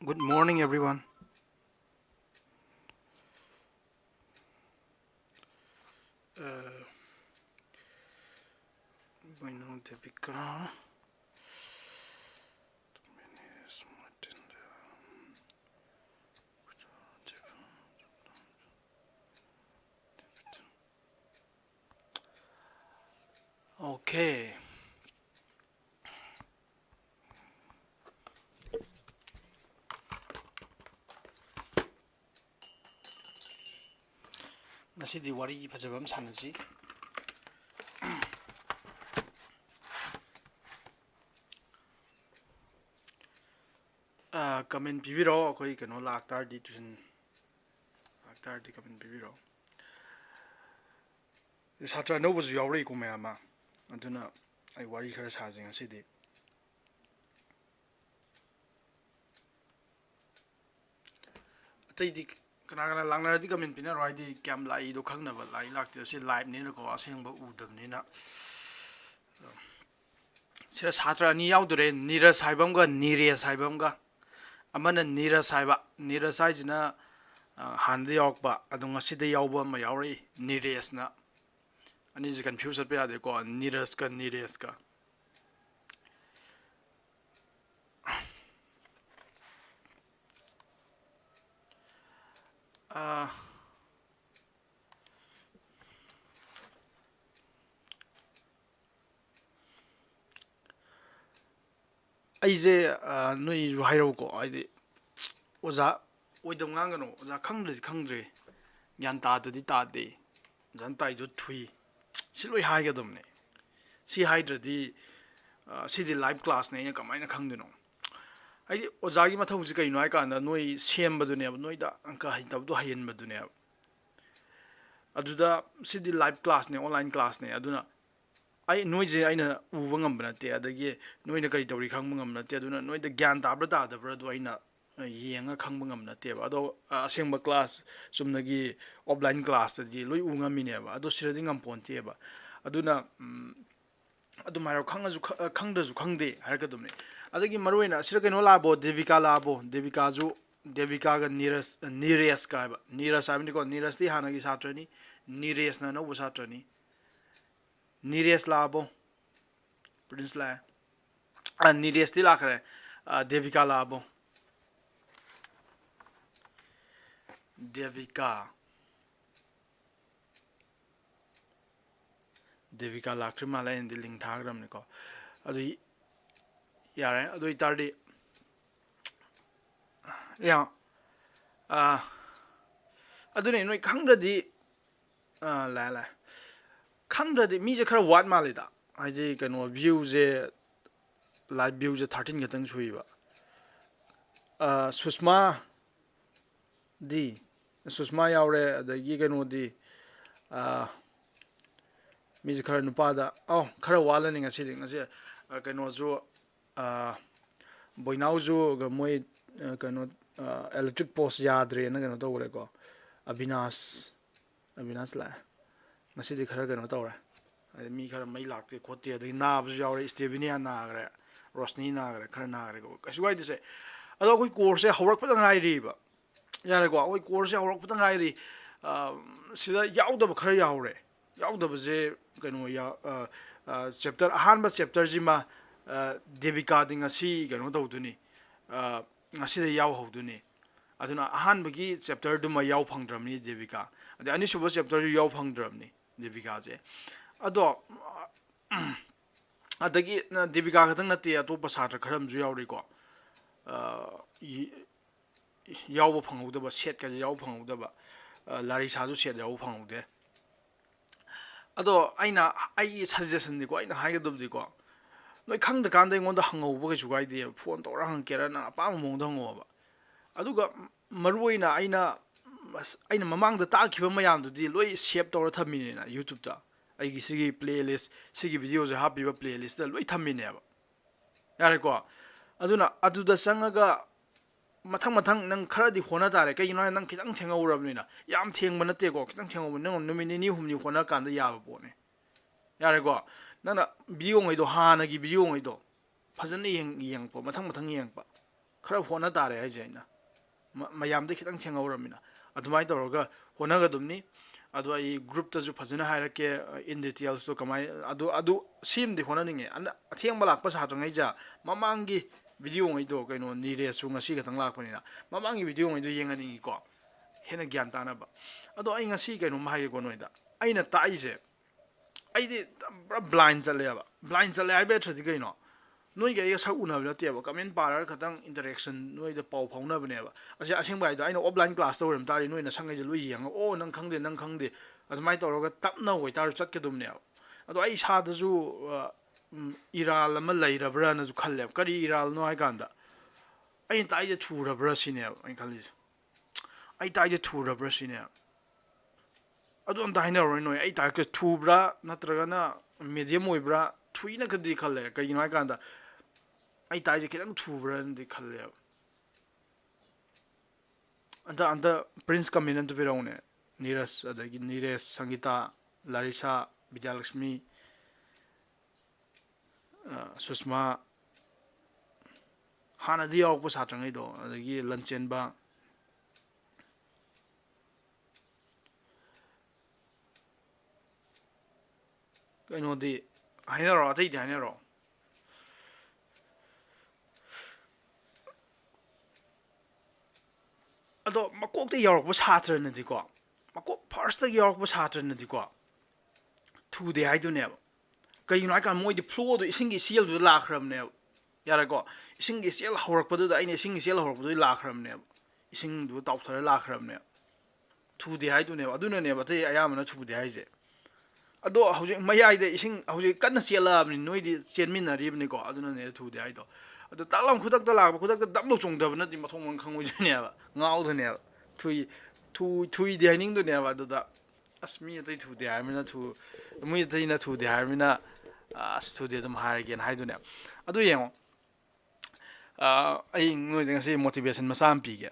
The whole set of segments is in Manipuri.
Good morning, everyone. Uh, Bueno, Deepika. Okay. Nasidi wari fajaba ama sanasi. Comment pibiro akoi kano laktardi tuition laktardi comment pibiro. Satra no was yawri ko mayama. Aduna ai wari khara sajing asidi. Atai di kana langnar di comment pina roi di cam lai do khang na ba lai lakti si live ni ko asing ba udam ni na. Sira satra ni yaudure nira saibamga nire saibamga. Amana nira saiba nira saijina handi yaukba adung asida yauba ma yauri niresna ani ji confuse pe ade ko nireska uh aije noi ru hairo ko aide oza oidam ngangano oza khangdre gyan ta di ta de jan tai jo thui siloi haiga domne si haidradi si di live class ne kamaina khangduno ai ozagi mathau ji kai noi kan noi sem badune noi da anka hai tab do hayen badune aduda si di live class ne online class ne aduna ai noi je aina uba ngam banate adagi noi na kari tawri khang ngam nate aduna noi da gyan tabra ta da bra do aina yenga khang ngam nate ba ado asengba class sumnagi offline class di loi u ngam mine ba ado siradi ngam ponte ba aduna adu mairo khangaju khangdaju khangde harkadumne adagi maroina sira keno labo devika ju devika ga nires ka ba niras amni ko niras ti hanagi satrani nires na no satrani nires labo prince la nires ti lakre devika labo devika lakri mala en diling thagram ne ko adu yare adu itardi ya adu ne noi khangdadi la khangdadi mi je khara wat malida haji kano view je live view je 13 gatang suiba susma di susma yaure adagi kano di mi je khara nupada khara wala ni ngasi ngasi kano jo boinau jo ga moi kano electric post yadre na kano tawre ko Avinash ला ngasi di khara kano tawra mi khara mai lakte khote adagi na bu yaure stevinia na gre rosni na gre khara na gre ko kasu wai dise ado koi course hawrak pa ngai ri ba yare ko koi course hawrak pa ngai ri sida yaudaba khara yaudaba je kano ya chapter ahanba chapter jima devika ding asi kano tawduni ngasi de yaw hawduni aduna ahanbagi chapter duma yaw phangdramni devika ade ani suba chapter yaw phangdramni devika je ado adagi devika khatang nate atopa satra kharam ju yawri ko yaw phangudaba set ka yaw phangudaba lari sa ju set yaw phangudde ado aina ai suggestion di ko aina haigadum ko noi khangda kan dai ngonda hangauba ga jugai de phone to rang kera na pa mong dang ngoba aduga maruina aina mamang da ta khiba mayam du di loi save to thamini na youtube ta ai gi sigi playlist sigi video je happy ba playlist da loi thamini ba yare ko aduna aduda sangaga mathang nang khara di hona tare kai no nang khitang thengawrabnina yam thengba nate ko khitang thengawba nang numini ni humni hona kan da yaba bone yare ko nana video ngai do hana gi video ngai do phajani yeng po mathang yeng pa khara hona tare hai jaina mayam de khitang thengauramina adumai toroga honagadumni adu ai group ta ju phajana hairake in details to kamai adu sim de hona ninge atheng balak pa sa jangai ja mamangi video ngai do kaino nire su ngasi gatang lak panina mamangi video ngai do yengani ko hena gyan ta na ba ado ai ngasi kaino mai ko noida aina taise aidi blind chale ai be thadi kaino noi ga ya sa una na te ba comment parar khatang interaction noi da pau phauna bane ba ase aseng bai da aina offline class to ram tari noi na sangai je lui yang o nang khangde admai to ro tapna hoi tar chat ke dum ne ado ai sa da ju iral ma leirabra na ju khalle kari iral no ai kanda ai tai je thura bra sine ai khali ai tai je thura bra sine ado am dai na ro noi ai ta ke thubra natraga na medium oibra thuina kadi khalle kai no ai kanda ai tai je kitang thubra ndi khalle anda prince kamin to biraune niras adagi nires sangita larisa vidyalakshmi susma hana di yaw ko satrangai do adagi lanchen ba kaino di hainaro atai di hainaro ado makok te yaw ko satra na di ko makok first te yaw ko satra na di ko thu de hai du ne kai no kan moi di flow do isingi seal du la khram ne yara ko isingi seal horak padu da ine isingi seal horak padu la khram ne ising du taw thara la khram ne thu de hai du ne aduna ne ba te ayam na thu de hai je ado hauji mayai de ising hauji kan siala ni noi di chenmin na ri ni ko aduna ne thu de hai do ado talam khudak da la khudak da dam lo chung da na di mathong mang khang oi ne ba ngau de ne thui de ning du ne ba do da asmi te thu de hai mina thu mui te na thu de hai mina as thu de dum hai gen hai du ne ado yengo ai noi de ngasi motivation masam pi ge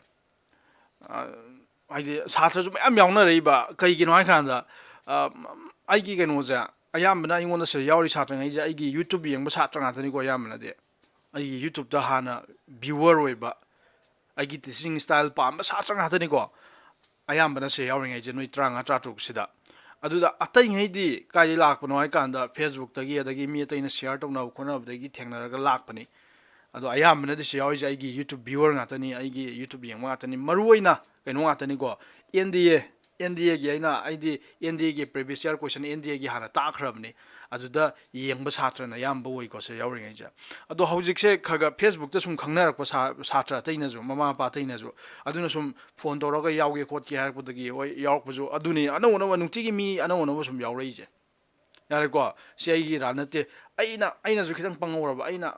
ai de satra ju mayam yaung na rei ba kai gi no hai khan da ai gi keno ja ayam bana ingon da se yauri satra ngai ja ai gi youtube yeng ba satra nga tani ko ayam bana de ai gi youtube da hana viewer oi ba ai gi teaching style pa ba satra nga tani ko ayam bana se yauri ngai je noi tranga tratuk sida aduda atai ngai di kai lak pano ai kan da facebook tagi adagi mi tai na share to na khona ba gi thengna ga lak pani ado ayam bana di se yauri ja ai gi youtube viewer nga tani ai gi youtube yeng ma tani maruina keno nga tani ko NDA gi aina aidi NDA gi previous year question NDA gi hana ta khrabni aduda yengba satra na yamba oi ko se yawring ja ado hojik se khaga facebook ta sum khangna rak pa satra taina ju mama pa taina ju aduna sum phone toroga yawge khot ki har pudagi oi yawk buju aduni anu no nungti gi mi anu no sum yawrei je yare ko se ai gi ranate aina ju khitang pangora ba aina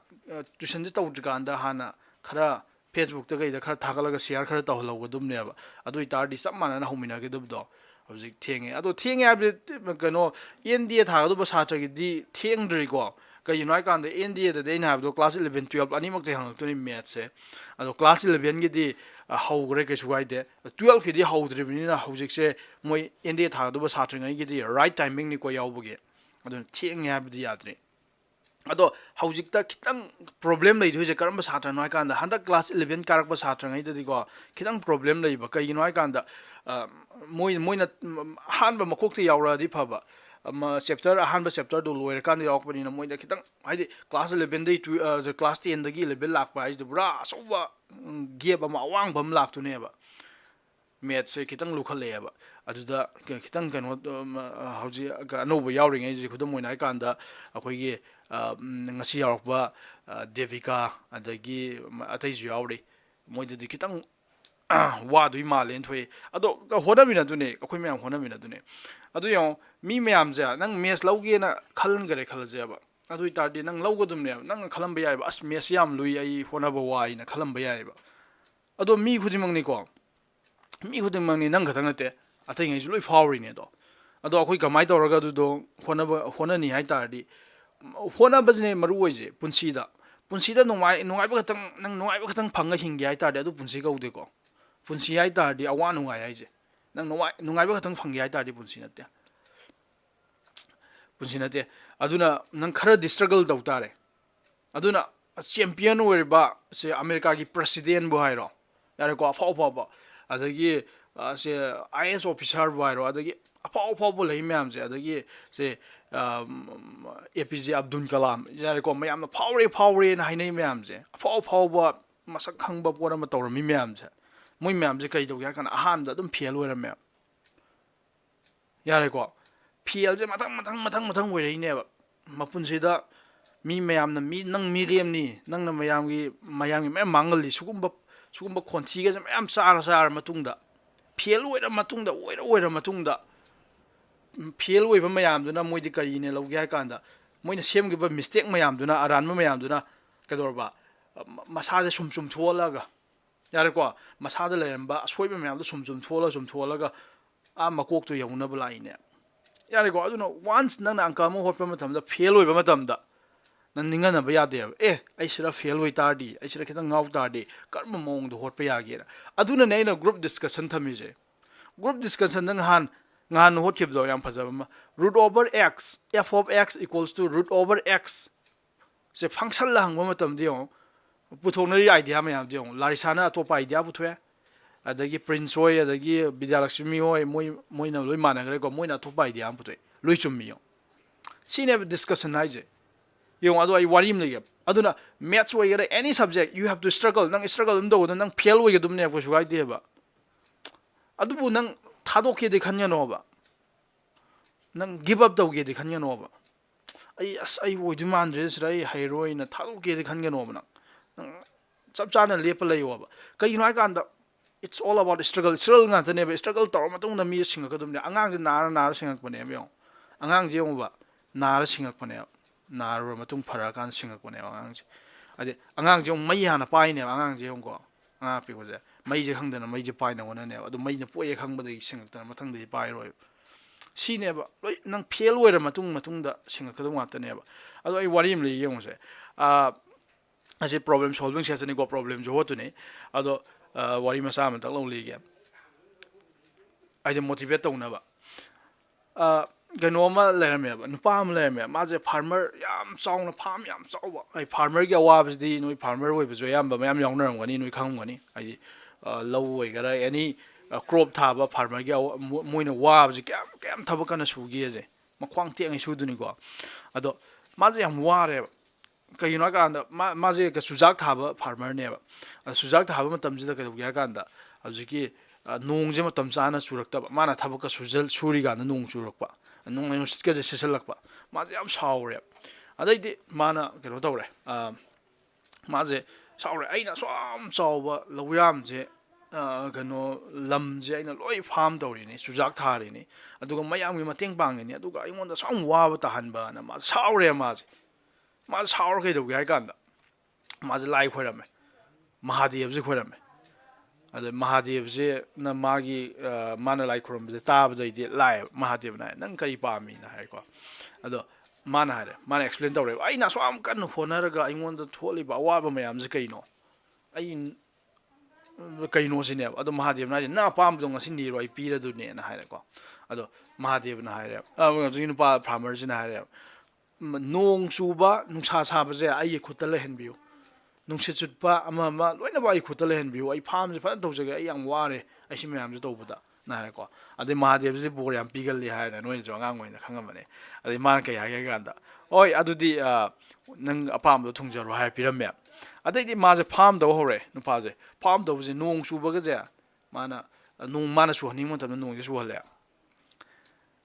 tuition ji tawdikanda hana khara Facebook ta gaida khara thagalaga share khara tawhlo dum ne ba adu itar di samana na humina ge dub do hojik thenge ado thenge abi kano NDA thaga du ba satra gi di thengdri ko kai noi kan de NDA da dei na do class 11 12 ani mak te hang to ni math se ado class 11 gi di hawgre ke sugai de 12 gi di hawdri ni na hojik se moi NDA thaga du ba satra ngai gi di right timing ni ko yaw bu ge ado thenge abi di yadre ado hojik ta kitang problem lei thuje karam satra noi kan da handa class 11 karak ba satra ngai di ko kitang problem lei ba kai noi kan da moina han ba makok te yawra di phaba chapter han ba chapter do loir kan yaw pani na moina kitang haidi class 11 dei class 10 da gi level lak ba is the bra so ba ge ba ma wang bam lak tu ne ba math se kitang lukhale ba aduda kitang kan hauji no ba yawring ai ji khudam moina kan da akhoi gi ngasi yaw ba devika adagi atai ju yawri moida di kitang wa dui ma len thoi ado hona bina dune akhoi myam hona bina dune ado yo mi myam ja nang mes lauge na khaln gare khalje ba ado itar di nang laugo dum ne nang khalam ba yai ba as mes yam lui ai hona ba wai na khalam ba yai ba ado mi khudimang ni ko mi khudimang ni nang khatang ate atai ngai ju loi fawri ne do ado akhoi kamai tawraga du do hona ni hai tar di hona bajne maru oije punsida nungai ba khatang nang nungai ba khatang phanga hingi hai tar di adu punsi ga ude ko punsi hai tar di awa nungai hai je nang nungai ba khatang phangi hai tar di punsi nate aduna nang khara di struggle daw tare aduna champion ꯑꯣꯏꯔꯤꯕ ꯁꯦ ꯑꯃꯦꯔꯤꯀꯥꯒꯤ ꯄ꯭ꯔꯁꯤꯗꯦꯟꯕꯨ ꯍꯥꯏꯔꯣ ꯌꯥꯔꯦꯀꯣ ꯑꯐꯥꯎ ꯑꯐꯥꯎꯕ ꯑꯗꯒꯤ ꯁꯦ ꯑꯥꯏ ꯑꯦꯁ ꯑꯣꯐꯤꯁꯥꯔꯕꯨ ꯍꯥꯏꯔꯣ ꯑꯗꯒꯤ ꯑꯐꯥꯎ ꯑꯐꯥꯎꯕ ꯂꯩ ꯃꯌꯥꯝꯁꯦ ꯑꯗꯒꯤ ꯁꯦ ꯑꯦ ꯄꯤ ꯖꯦ ꯑꯕꯗꯨꯜ ꯀꯂꯥꯝ ꯌꯥꯔꯦꯀꯣ ꯃꯌꯥꯝꯅ ꯐꯥꯎꯔꯦ ꯐꯥꯎꯔꯦꯅ ꯍꯥꯏꯅꯩ ꯃꯌꯥꯝꯁꯦ ꯑꯐꯥꯎ ꯑꯐꯥꯎꯕ ꯃꯁꯛ ꯈꯪꯕ ꯄꯣꯠ ꯑꯃ ꯇꯧꯔꯝꯃꯤ ꯃꯌꯥꯝꯁꯦ ꯃꯣꯏ ꯃꯌꯥꯝꯁꯦ ꯀꯩ ꯇꯧꯒꯦ ꯍꯥꯏ ꯀꯥꯟꯗ ꯑꯍꯥꯟꯕꯗ ꯑꯗꯨꯝ ꯐꯦꯜ ꯑꯣꯏꯔꯝꯃꯦ ꯌꯥꯔꯦꯀꯣ ꯐꯦꯜꯁꯦ ꯃꯊꯪ ꯑꯣꯏꯔꯛꯏꯅꯦꯕ ꯃꯄꯨꯟꯁꯤꯗ ꯃꯤ ꯃꯌꯥꯝꯅ ꯅꯪ ꯃꯤꯔꯦꯝꯅꯤ ꯅꯪꯅ ꯃꯌꯥꯝꯒꯤ ꯃꯌꯥꯝ ꯃꯥꯡꯍꯜꯂꯤ ꯁꯨꯒꯨꯝꯕ ꯈꯣꯟꯊꯤꯒꯁꯦ ꯃꯌꯥꯝ ꯆꯥꯔ ꯃꯇꯨꯡꯗ ꯐꯦꯜ ꯑꯣꯏꯔ ꯃꯇꯨꯡꯗ ꯑꯣꯏꯔ ꯃꯇꯨꯡꯗ ꯐꯦꯜ ꯑꯣꯏꯕ ꯃꯌꯥꯝꯗꯨꯅ ꯃꯣꯏꯗꯤ ꯀꯔꯤꯅꯦ ꯂꯧꯒꯦ ꯍꯥꯏ ꯀꯥꯟꯗ ꯃꯣꯏꯅ ꯁꯦꯝꯈꯤꯕ ꯃꯤꯁꯇꯦꯛ ꯃꯌꯥꯝꯗꯨꯅ ꯑꯔꯥꯟꯕ ꯃꯌꯥꯝꯗꯨꯅ ꯀꯩꯗꯧꯔꯕ ꯃꯁꯥꯁꯦ ꯁꯨꯝ ꯊꯣꯛꯍꯜꯂꯒ ꯌꯥꯔꯦꯀꯣ ꯃꯁꯥꯗ ꯂꯩꯔꯝꯕ ꯑꯁꯣꯏꯕ ꯃꯌꯥꯝꯗꯣ ꯁꯨꯝ ꯊꯣꯛꯍꯜꯂꯒ ꯃꯀꯣꯛꯇꯣ ꯌꯧꯅꯕ ꯂꯥꯛꯏꯅꯦ ꯌꯥꯔꯦꯀꯣ ꯑꯗꯨꯅ ꯋꯥꯟꯁ ꯅꯪꯅ ꯑꯪꯀ ꯑꯃ ꯍꯣꯠꯄ ꯃꯇꯝꯗ ꯐꯦꯜ ꯑꯣꯏꯕ ꯃꯇꯝꯗ ꯅꯪ ꯅꯤꯡꯍꯟꯅꯕ ꯌꯥꯗꯦꯕ ꯑꯩ ꯁꯤꯗ ꯐꯦꯜ ꯑꯣꯏ ꯇꯥꯔꯗꯤ ꯑꯩ ꯁꯤꯗ ꯈꯤꯇꯪ ꯉꯥꯎ ꯇꯥꯔꯗꯤ ꯀꯔꯝꯕ ꯃꯑꯣꯡꯗ ꯍꯣꯠꯄ ꯌꯥꯒꯦꯅ ꯑꯗꯨꯅꯅꯦ ꯑꯩꯅ ꯒ꯭ꯔꯨꯞ ꯗꯤꯁꯀꯁꯟ ꯊꯝꯃꯤꯁꯦ ꯒ꯭ꯔꯨꯞ ꯗꯤꯁꯀꯁꯟꯗ ꯅꯍꯥꯟ ꯍꯣꯠꯈꯤꯕꯗꯣ ꯌꯥꯝ ꯐꯖꯕ ꯑꯃ root over X F of X equals to root over X ꯁꯦ ꯐꯪꯁꯟ ꯍꯪꯕ ꯃꯇꯝꯗ ꯌꯦꯡꯉꯣ ꯄꯨꯊꯣꯛꯅꯔꯤ ꯑꯥꯏꯗꯤꯌꯥ ꯃꯌꯥꯝꯗꯣ ꯌꯦꯡꯉꯣ ꯂꯥꯔꯤꯁꯥꯅ ꯑꯇꯣꯞꯄ ꯑꯥꯏꯗꯤꯌꯥ ꯄꯨꯊꯣꯛꯑꯦ ꯑꯗꯒꯤ ꯄ꯭ꯔꯤꯟꯁ ꯍꯣꯏ ꯑꯗꯒꯤ ꯕꯤꯗ꯭ꯌꯥꯂꯛꯁꯃꯤ ꯍꯣꯏ ꯃꯣꯏꯅ ꯂꯣꯏ ꯃꯥꯟꯅꯈ꯭ꯔꯦꯀꯣ ꯃꯣꯏꯅ ꯑꯇꯣꯞꯄ ꯑꯥꯏꯗꯤꯌꯥ ꯑꯃ ꯄꯨꯊꯣꯛꯑꯦ ꯂꯣꯏ ꯆꯨꯝꯃꯤ ꯌꯦꯡꯉꯣ ꯁꯤꯅꯦꯕ ꯗꯤꯁꯀꯁꯟ ꯍꯥꯏꯁꯦ ꯌꯦꯡꯉꯣ ꯑꯗꯣ ꯑꯩ ꯋꯥꯔꯤ ꯑꯃ ꯂꯩꯒꯦ ꯑꯗꯨꯅ ꯃꯦꯠꯁ ꯑꯣꯏꯒꯦꯔꯥ any subject you help to struggle ꯅꯪ ꯁ꯭ꯇ꯭ꯔꯒꯜ ꯑꯗꯨꯝ ꯇꯧꯕꯗ ꯅꯪ ꯐꯦꯜ ꯑꯣꯏꯒꯗꯕꯅꯦꯕ ꯀꯩꯁꯨ ꯀꯥꯏꯗꯦꯕ ꯑꯗꯨꯕꯨ ꯅꯪ ꯊꯥꯗꯣꯛꯀꯦꯗꯤ ꯈꯟꯒꯅꯣꯕ ꯅꯪ ꯒꯤꯞ ꯑꯞ ꯇꯧꯒꯦꯗꯤ ꯈꯟꯒꯅꯣꯕ ꯑꯩ ꯑꯣꯏꯗꯣꯏ ꯃꯥꯟꯗ꯭ꯔꯦ ꯁꯤꯗ ꯑꯩ ꯍꯩꯔꯣꯏꯅ ꯊꯥꯗꯣꯛꯀꯦꯗꯤ ꯈꯟꯒꯅꯣꯕ ꯅꯪ ꯆꯞ ꯆꯥꯅ ꯂꯦꯞꯄ ꯂꯩꯌꯣꯕ ꯀꯩꯒꯤꯅꯣ ꯍꯥꯏꯀꯥꯟꯗ ꯏꯠꯁ ꯑꯣꯜ ꯑꯕꯥꯎꯠ ꯁ꯭ꯇ꯭ꯔꯒꯜ ꯉꯥꯛꯇꯅꯦꯕ ꯁ꯭ꯇ꯭ꯔꯒꯜ ꯇꯧꯔ ꯃꯇꯨꯡꯗ ꯃꯤ ꯁꯤꯡꯉꯛꯀꯗꯕꯅꯦ ꯑꯉꯥꯡꯁꯦ ꯅꯥꯔ ꯁꯤꯡꯉꯛꯄꯅꯦꯕ ꯌꯦꯡꯉꯣ ꯑꯉꯥꯡꯁꯦ ꯌꯦꯡꯉꯣꯕ ꯅꯥꯔ ꯁꯤꯡꯉꯛꯄꯅꯦꯕ ꯅꯥꯔꯨꯔ ꯃꯇꯨꯡ ꯐꯔꯛꯑꯀꯥꯟꯗ ꯁꯤꯡꯉꯛꯄꯅꯦꯕ ꯑꯉꯥꯡꯁꯦ ꯑꯗꯩ ꯑꯉꯥꯡꯁꯦ ꯑꯃꯨꯛ ꯃꯩ ꯍꯥꯟꯅ ꯄꯥꯏꯅꯦꯕ ꯑꯉꯥꯡꯁꯦ ꯑꯃꯨꯛꯀꯣ ꯑꯉꯥꯡ ꯑꯄꯤꯛꯄꯁꯦ ꯃꯩꯁꯦ ꯈꯪꯗꯅ ꯃꯩꯁꯦ ꯄꯥꯏꯅꯕ ꯍꯣꯠꯅꯅꯦꯕ ꯑꯗꯨ ꯃꯩꯅ ꯄꯣꯛꯑꯦ ꯈꯪꯕꯗꯒꯤ ꯁꯤꯡꯉꯛꯇꯅ ꯃꯊꯪꯗꯗꯤ ꯄꯥꯏꯔꯣꯏꯕ ꯁꯤꯅꯦꯕ ꯂꯣꯏ ꯅꯪ ꯐꯦꯜ ꯑꯣꯏꯔ ꯃꯇꯨꯡꯗ ꯁꯤꯡꯉꯛꯀꯗꯕ ꯉꯥꯛꯇꯅꯦꯕ ꯑꯗꯣ ꯑꯩ ꯋꯥꯔꯤ ꯑꯃ ꯂꯩ ꯌꯦꯡꯉꯨꯁꯦ ꯑꯁꯤ ꯄ꯭ꯔꯣꯕ꯭ꯂꯦꯝ ꯁꯣꯜꯚꯤꯡ ꯁꯦꯁꯟꯅꯤꯀꯣ ꯄ꯭ꯔꯣꯕ꯭ꯂꯦꯝꯁꯨ ꯍꯣꯠꯇꯨꯅꯤ ꯑꯗꯣ ꯋꯥꯔꯤ ꯃꯆꯥ ꯑꯃꯇꯪ ꯂꯤꯒꯦ ꯑꯩꯗꯤ ꯃꯣꯇꯤꯚꯦꯠ ꯇꯧꯅꯕ ꯀꯩꯅꯣ ꯑꯃ ꯂꯩꯔꯝꯃꯦꯕ ꯅꯨꯄꯥ ꯑꯃ ꯂꯩꯔꯝꯃꯦꯕ ꯃꯥꯁꯦ ꯐꯥꯔꯃꯔ ꯌꯥꯝ ꯆꯥꯎꯅ ꯐꯥꯔꯝ ꯌꯥꯝ ꯆꯥꯎꯕ ꯐꯥꯔꯃꯔꯒꯤ ꯑꯋꯥꯕꯁꯤꯗꯤ ꯅꯣꯏ ꯐꯥꯔꯃꯔ ꯑꯣꯏꯕꯁꯨ ꯑꯌꯥꯝꯕ ꯃꯌꯥꯝ ꯌꯥꯎꯅꯔꯝꯒꯅꯤ ꯅꯣꯏ ꯈꯪꯉꯝꯒꯅꯤ ꯍꯥꯏꯗꯤ ꯂꯧ ꯑꯣꯏꯒꯦꯔꯥ ꯑꯦꯅꯤ ꯀ꯭ꯔꯣꯞ ꯊꯥꯕ ꯐꯥꯔꯃꯔꯒꯤ ꯃꯣꯏꯅ ꯋꯥꯕꯁꯤ ꯀꯌꯥꯝ ꯊꯕꯛ ꯀꯟꯅ ꯁꯨꯒꯦꯁꯦ ꯃꯈ꯭ꯋꯥꯡ ꯇꯦꯛꯉꯩ ꯁꯨꯗꯣꯏꯅꯤꯀꯣ ꯑꯗꯣ ꯃꯥꯁꯦ ꯌꯥꯝ ꯋꯥꯔꯦꯕ ꯀꯩꯒꯤꯅꯣ ꯍꯥꯏꯀꯥꯟꯗ ꯃꯥꯁꯦ ꯆꯨꯖꯥꯛ ꯊꯥꯕ ꯐꯥꯔꯃꯔꯅꯦꯕ ꯆꯨꯖꯥꯛ ꯊꯥꯕ ꯃꯇꯝꯁꯤꯗ ꯀꯩꯗꯧꯒꯦ ꯍꯥꯏ ꯀꯥꯟꯗ ꯍꯧꯖꯤꯛꯀꯤ ꯅꯣꯡꯁꯦ ꯃꯇꯝ ꯆꯥꯅ ꯆꯨꯔꯛꯇꯕ ꯃꯥꯅ ꯊꯕꯛꯀ ꯁꯨꯔꯤꯀꯥꯟꯗ ꯅꯣꯡ ꯆꯨꯔꯛꯄ ꯅꯣꯡꯂꯩ ꯅꯨꯡꯁꯤꯠꯀꯁꯦ ꯁꯤꯠꯆꯜꯂꯛꯄ ꯃꯥꯁꯦ ꯌꯥꯝ ꯁꯥꯎꯔꯦꯕ ꯑꯗꯩꯗꯤ ꯃꯥꯅ ꯀꯩꯅꯣ ꯇꯧꯔꯦ ꯃꯥꯁꯦ ꯁꯥꯎꯔꯦ ꯑꯩꯅ ꯑꯁꯨꯛ ꯆꯥꯎꯕ ꯂꯧꯌꯥꯝꯁꯦ ꯀꯩꯅꯣ ꯂꯝꯁꯦ ꯑꯩꯅ ꯂꯣꯏ ꯐꯥꯝ ꯇꯧꯔꯤꯅꯤ ꯆꯨꯖꯥꯛ ꯊꯥꯔꯤꯅꯤ ꯑꯗꯨꯒ ꯃꯌꯥꯝꯒꯤ ꯃꯇꯦꯡ ꯄꯥꯡꯉꯤꯅꯤ ꯑꯗꯨꯒ ꯑꯩꯉꯣꯟꯗ ꯁꯨꯝ ꯋꯥꯕ ꯇꯥꯍꯟꯕꯅ ꯃꯥꯁꯦ ꯁꯥꯎꯔꯦ ꯃꯥꯁꯦ ꯁꯥꯎꯔ ꯀꯩꯗꯧꯒꯦ ꯍꯥꯏ ꯀꯥꯟꯗ ꯃꯥꯁꯦ ꯂꯥꯏ ꯈꯣꯏꯔꯝꯃꯦ ꯃꯍꯥꯗꯦꯕꯁꯦ ꯈꯣꯏꯔꯝꯃꯦ ꯑꯗ ꯃꯍꯥꯗꯦꯕꯁꯦꯅ ꯃꯥꯅ ꯂꯥꯏ ꯈꯨꯔꯨꯝꯕꯁꯦ ꯇꯥꯕꯗꯩꯗꯤ ꯂꯥꯛꯑꯦꯕ ꯃꯍꯥꯗꯦꯕꯅ ꯍꯥꯏ ꯅꯪ ꯀꯔꯤ ꯄꯥꯝꯃꯤꯅ ꯍꯥꯏꯀꯣ ꯑꯗꯣ ꯃꯥꯅ ꯑꯦꯛꯁꯄ꯭ꯂꯦꯟ ꯇꯧꯔꯦꯕ ꯑꯩꯅ ꯑꯁꯨꯛ ꯌꯥꯝ ꯀꯟꯅ ꯍꯣꯠꯅꯔꯒ ꯑꯩꯉꯣꯟꯗ ꯊꯣꯛꯂꯤꯕ ꯑꯋꯥꯕ ꯃꯌꯥꯝꯁꯦ ꯀꯩꯅꯣ ꯑꯩ ꯀꯩꯅꯣꯁꯤꯅꯦꯕ ꯑꯗꯣ ꯃꯍꯥꯗꯦꯕꯅ ꯍꯥꯏꯁꯦ ꯅꯪ ꯑꯄꯥꯝꯕꯗꯣ ꯉꯁꯤ ꯅꯤꯔꯣ ꯑꯩ ꯄꯤꯔꯗꯣꯏꯅꯦꯅ ꯍꯥꯏꯔꯦꯀꯣ ꯑꯗꯣ ꯃꯍꯥꯗꯦꯕꯅ ꯍꯥꯏꯔꯦꯕ ꯍꯧꯖꯤꯛꯀꯤ ꯅꯨꯄꯥ ꯐꯥꯔꯃꯔꯁꯤꯅ ꯍꯥꯏꯔꯦꯕ ꯅꯣꯡ ꯆꯨꯕ ꯅꯨꯡꯁꯥ ꯁꯥꯕꯁꯦ ꯑꯩꯒꯤ ꯈꯨꯠꯇ ꯂꯩꯍꯟꯕꯤꯌꯨ ꯅꯨꯡꯁꯤꯠ ꯆꯨꯠꯄ ꯑꯃ ꯂꯣꯏꯅꯃꯛ ꯑꯩ ꯈꯨꯠꯇ ꯂꯩꯍꯟꯕꯤꯌꯨ ꯑꯩ ꯐꯥꯝꯁꯦ ꯐꯖꯅ ꯇꯧꯖꯒꯦ ꯑꯩ ꯌꯥꯝ ꯋꯥꯔꯦ ꯑꯩ ꯁꯤ ꯃꯌꯥꯝꯁꯦ ꯇꯧꯕꯗ ꯍꯥꯏꯔꯦꯀꯣ ꯑꯗꯩ ꯃꯍꯥꯗꯦꯕꯁꯤ ꯕꯣꯔ ꯌꯥꯝ ꯄꯤꯒꯜꯂꯤ ꯍꯥꯏꯔꯅ ꯅꯣꯏꯅꯁꯨ ꯑꯉꯥꯡ ꯑꯣꯏꯅ ꯈꯪꯉꯝꯕꯅꯦ ꯑꯗꯩ ꯃꯥꯅ ꯀꯩ ꯍꯥꯏꯒꯦ ꯀꯥꯟꯗ ꯍꯣꯏ ꯑꯗꯨꯗꯤ ꯅꯪ ꯑꯄꯥꯝꯕꯗꯣ ꯊꯨꯡꯖꯔꯣ ꯍꯥꯏꯔ ꯄꯤꯔꯝꯃꯦ ꯑꯗꯩꯗꯤ ꯃꯥꯁꯦ ꯐꯥꯝ ꯇꯧꯕ ꯍꯧꯔꯛꯑꯦ ꯅꯨꯄꯥꯁꯦ ꯐꯥꯝ ꯇꯧꯕꯁꯦ ꯅꯣꯡ ꯆꯨꯕꯒꯁꯦ ꯃꯥꯅ ꯆꯨꯍꯟꯅꯤꯡꯕ ꯃꯇꯝꯗ ꯅꯣꯡꯁꯦ ꯆꯨꯍꯜꯂꯦ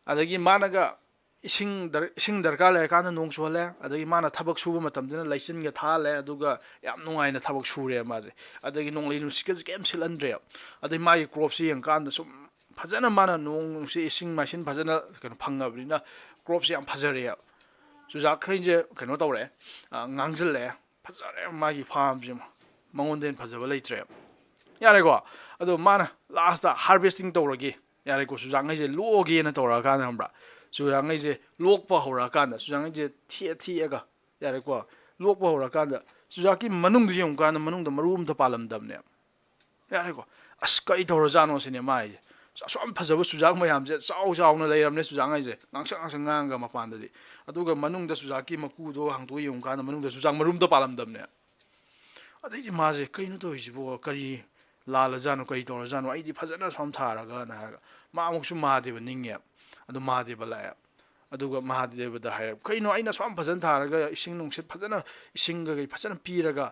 ꯑꯗꯒꯤ ꯃꯥꯅꯒ ꯏꯁꯤꯡ ꯗꯔꯀꯥꯔ ꯂꯩꯔꯀꯥꯟꯗ ꯅꯣꯡ ꯆꯨꯍꯜꯂꯦ ꯑꯗꯒꯤ ꯃꯥꯅ ꯊꯕꯛ ꯁꯨꯕ ꯃꯇꯝꯗꯅ ꯂꯩꯆꯤꯟꯒ ꯊꯥꯍꯜꯂꯦ ꯑꯗꯨꯒ ꯌꯥꯝ ꯅꯨꯡꯉꯥꯏꯅ ꯊꯕꯛ ꯁꯨꯔꯦ ꯃꯥꯁꯦ ꯑꯗꯒꯤ ꯅꯣꯡꯂꯩ ꯅꯨꯡꯁꯤꯠꯀꯁꯦ ꯀꯩꯝ ꯁꯤꯠꯍꯟꯗ꯭ꯔꯦꯕ ꯑꯗꯩ ꯃꯥꯒꯤ ꯀ꯭ꯔꯣꯞꯁꯦ ꯌꯦꯡꯀꯥꯟꯗ ꯁꯨꯝ ꯐꯖꯅ ꯃꯥꯅ ꯅꯣꯡ ꯅꯨꯡꯁꯤꯠ ꯏꯁꯤꯡ ꯃꯥꯏꯁꯤꯡ ꯐꯖꯅ ꯐꯪꯉꯕꯅꯤꯅ ꯀ꯭ꯔꯣꯞꯁꯦ ꯌꯥꯝ ꯐꯖꯔꯦꯕ ꯆꯨꯖꯥꯛꯈꯩꯁꯦ ꯀꯩꯅꯣ ꯇꯧꯔꯛꯑꯦ ꯉꯥꯡꯁꯤꯜꯂꯛꯑꯦ ꯐꯖꯔꯦ ꯃꯥꯒꯤ ꯐꯥꯝꯁꯦ ꯃꯉꯣꯟꯗ ꯍꯦꯟꯅ ꯐꯖꯕ ꯂꯩꯇ꯭ꯔꯦꯕ ꯌꯥꯔꯦꯀꯣ ꯑꯗꯣ ꯃꯥꯅ ꯂꯥꯁꯇ ꯍꯥꯔꯚꯦꯁꯇꯤꯡ ꯇꯧꯔꯒꯦ ꯌꯥꯔꯦꯀꯣ ꯆꯨꯖꯥꯛꯉꯩꯁꯦ ꯂꯣꯛꯑꯒꯦꯅ ꯇꯧꯔꯛꯑꯀꯥꯟꯗ ꯈꯪꯕ꯭ꯔꯥ ꯆꯨꯖꯥꯛꯉꯩꯁꯦ ꯂꯣꯛꯄ ꯍꯧꯔꯛꯑꯀꯥꯟꯗ ꯆꯨꯖꯥꯛꯉꯩꯁꯦ ꯊꯤꯑꯒ ꯌꯥꯔꯦꯀꯣ ꯂꯣꯛꯄ ꯍꯧꯔꯛꯑꯀꯥꯟꯗ ꯆꯨꯖꯥꯛꯀꯤ ꯃꯅꯨꯡꯗ ꯌꯦꯡꯉꯨꯀꯥꯟꯗ ꯃꯅꯨꯡꯗ ꯃꯔꯨ ꯑꯝꯇ ꯄꯥꯜꯂꯝꯗꯕꯅꯦꯕ ꯌꯥꯔꯦꯀꯣ ꯑꯁ ꯀꯔꯤ ꯇꯧꯔꯖꯥꯠꯅꯣ ꯁꯤꯅꯦ ꯃꯥꯏꯁꯦ ꯑꯁꯨꯛ ꯌꯥꯝ ꯐꯖꯕ ꯆꯨꯖꯥꯛ ꯃꯌꯥꯝꯁꯦ ꯆꯥꯎꯅ ꯂꯩꯔꯕꯅꯦ ꯆꯨꯖꯥꯛꯉꯩꯁꯦ ꯉꯥꯡꯁꯪ ꯉꯥꯡꯉꯒ ꯃꯄꯥꯟꯗꯗꯤ ꯑꯗꯨꯒ ꯃꯅꯨꯡꯗ ꯆꯨꯖꯥꯛꯀꯤ ꯃꯀꯨꯗꯣ ꯍꯥꯡꯇꯣꯛꯑ ꯌꯦꯡꯉꯨꯀꯥꯟꯗ ꯃꯅꯨꯡꯗ ꯆꯨꯖꯥꯛ ꯃꯔꯨꯝꯗ ꯄꯥꯜꯂꯝꯗꯕꯅꯦ ꯑꯗꯩꯗꯤ ꯃꯥꯁꯦ ꯀꯩꯅꯣ ꯇꯧꯔꯤꯁꯤꯕꯣ ꯀꯔꯤ ꯂꯥꯜꯂꯖꯥꯠꯅꯣ ꯀꯔꯤ ꯇꯧꯔꯖꯥꯠꯅꯣ ꯑꯩꯗꯤ ꯐꯖꯅ ꯁꯣꯝ ꯊꯥꯔꯒꯅ ꯍꯥꯏꯔꯒ ꯃꯥ ꯑꯃꯨꯛꯁꯨ ꯃꯍꯥꯗꯦꯕ ꯅꯤꯡꯉꯦ ꯑꯗꯨ ꯃꯍꯥꯗꯦꯕ ꯂꯥꯛꯑꯦ ꯑꯗꯨꯒ ꯃꯍꯥꯗꯦꯕꯗ ꯍꯥꯏꯔꯦ ꯀꯩꯅꯣ ꯑꯩꯅ ꯁꯨꯝ ꯐꯖꯅ ꯊꯥꯔꯒ ꯏꯁꯤꯡ ꯅꯨꯡꯁꯤꯠ ꯐꯖꯅ ꯏꯁꯤꯡꯒ ꯀꯩ ꯐꯖꯅ ꯄꯤꯔꯒ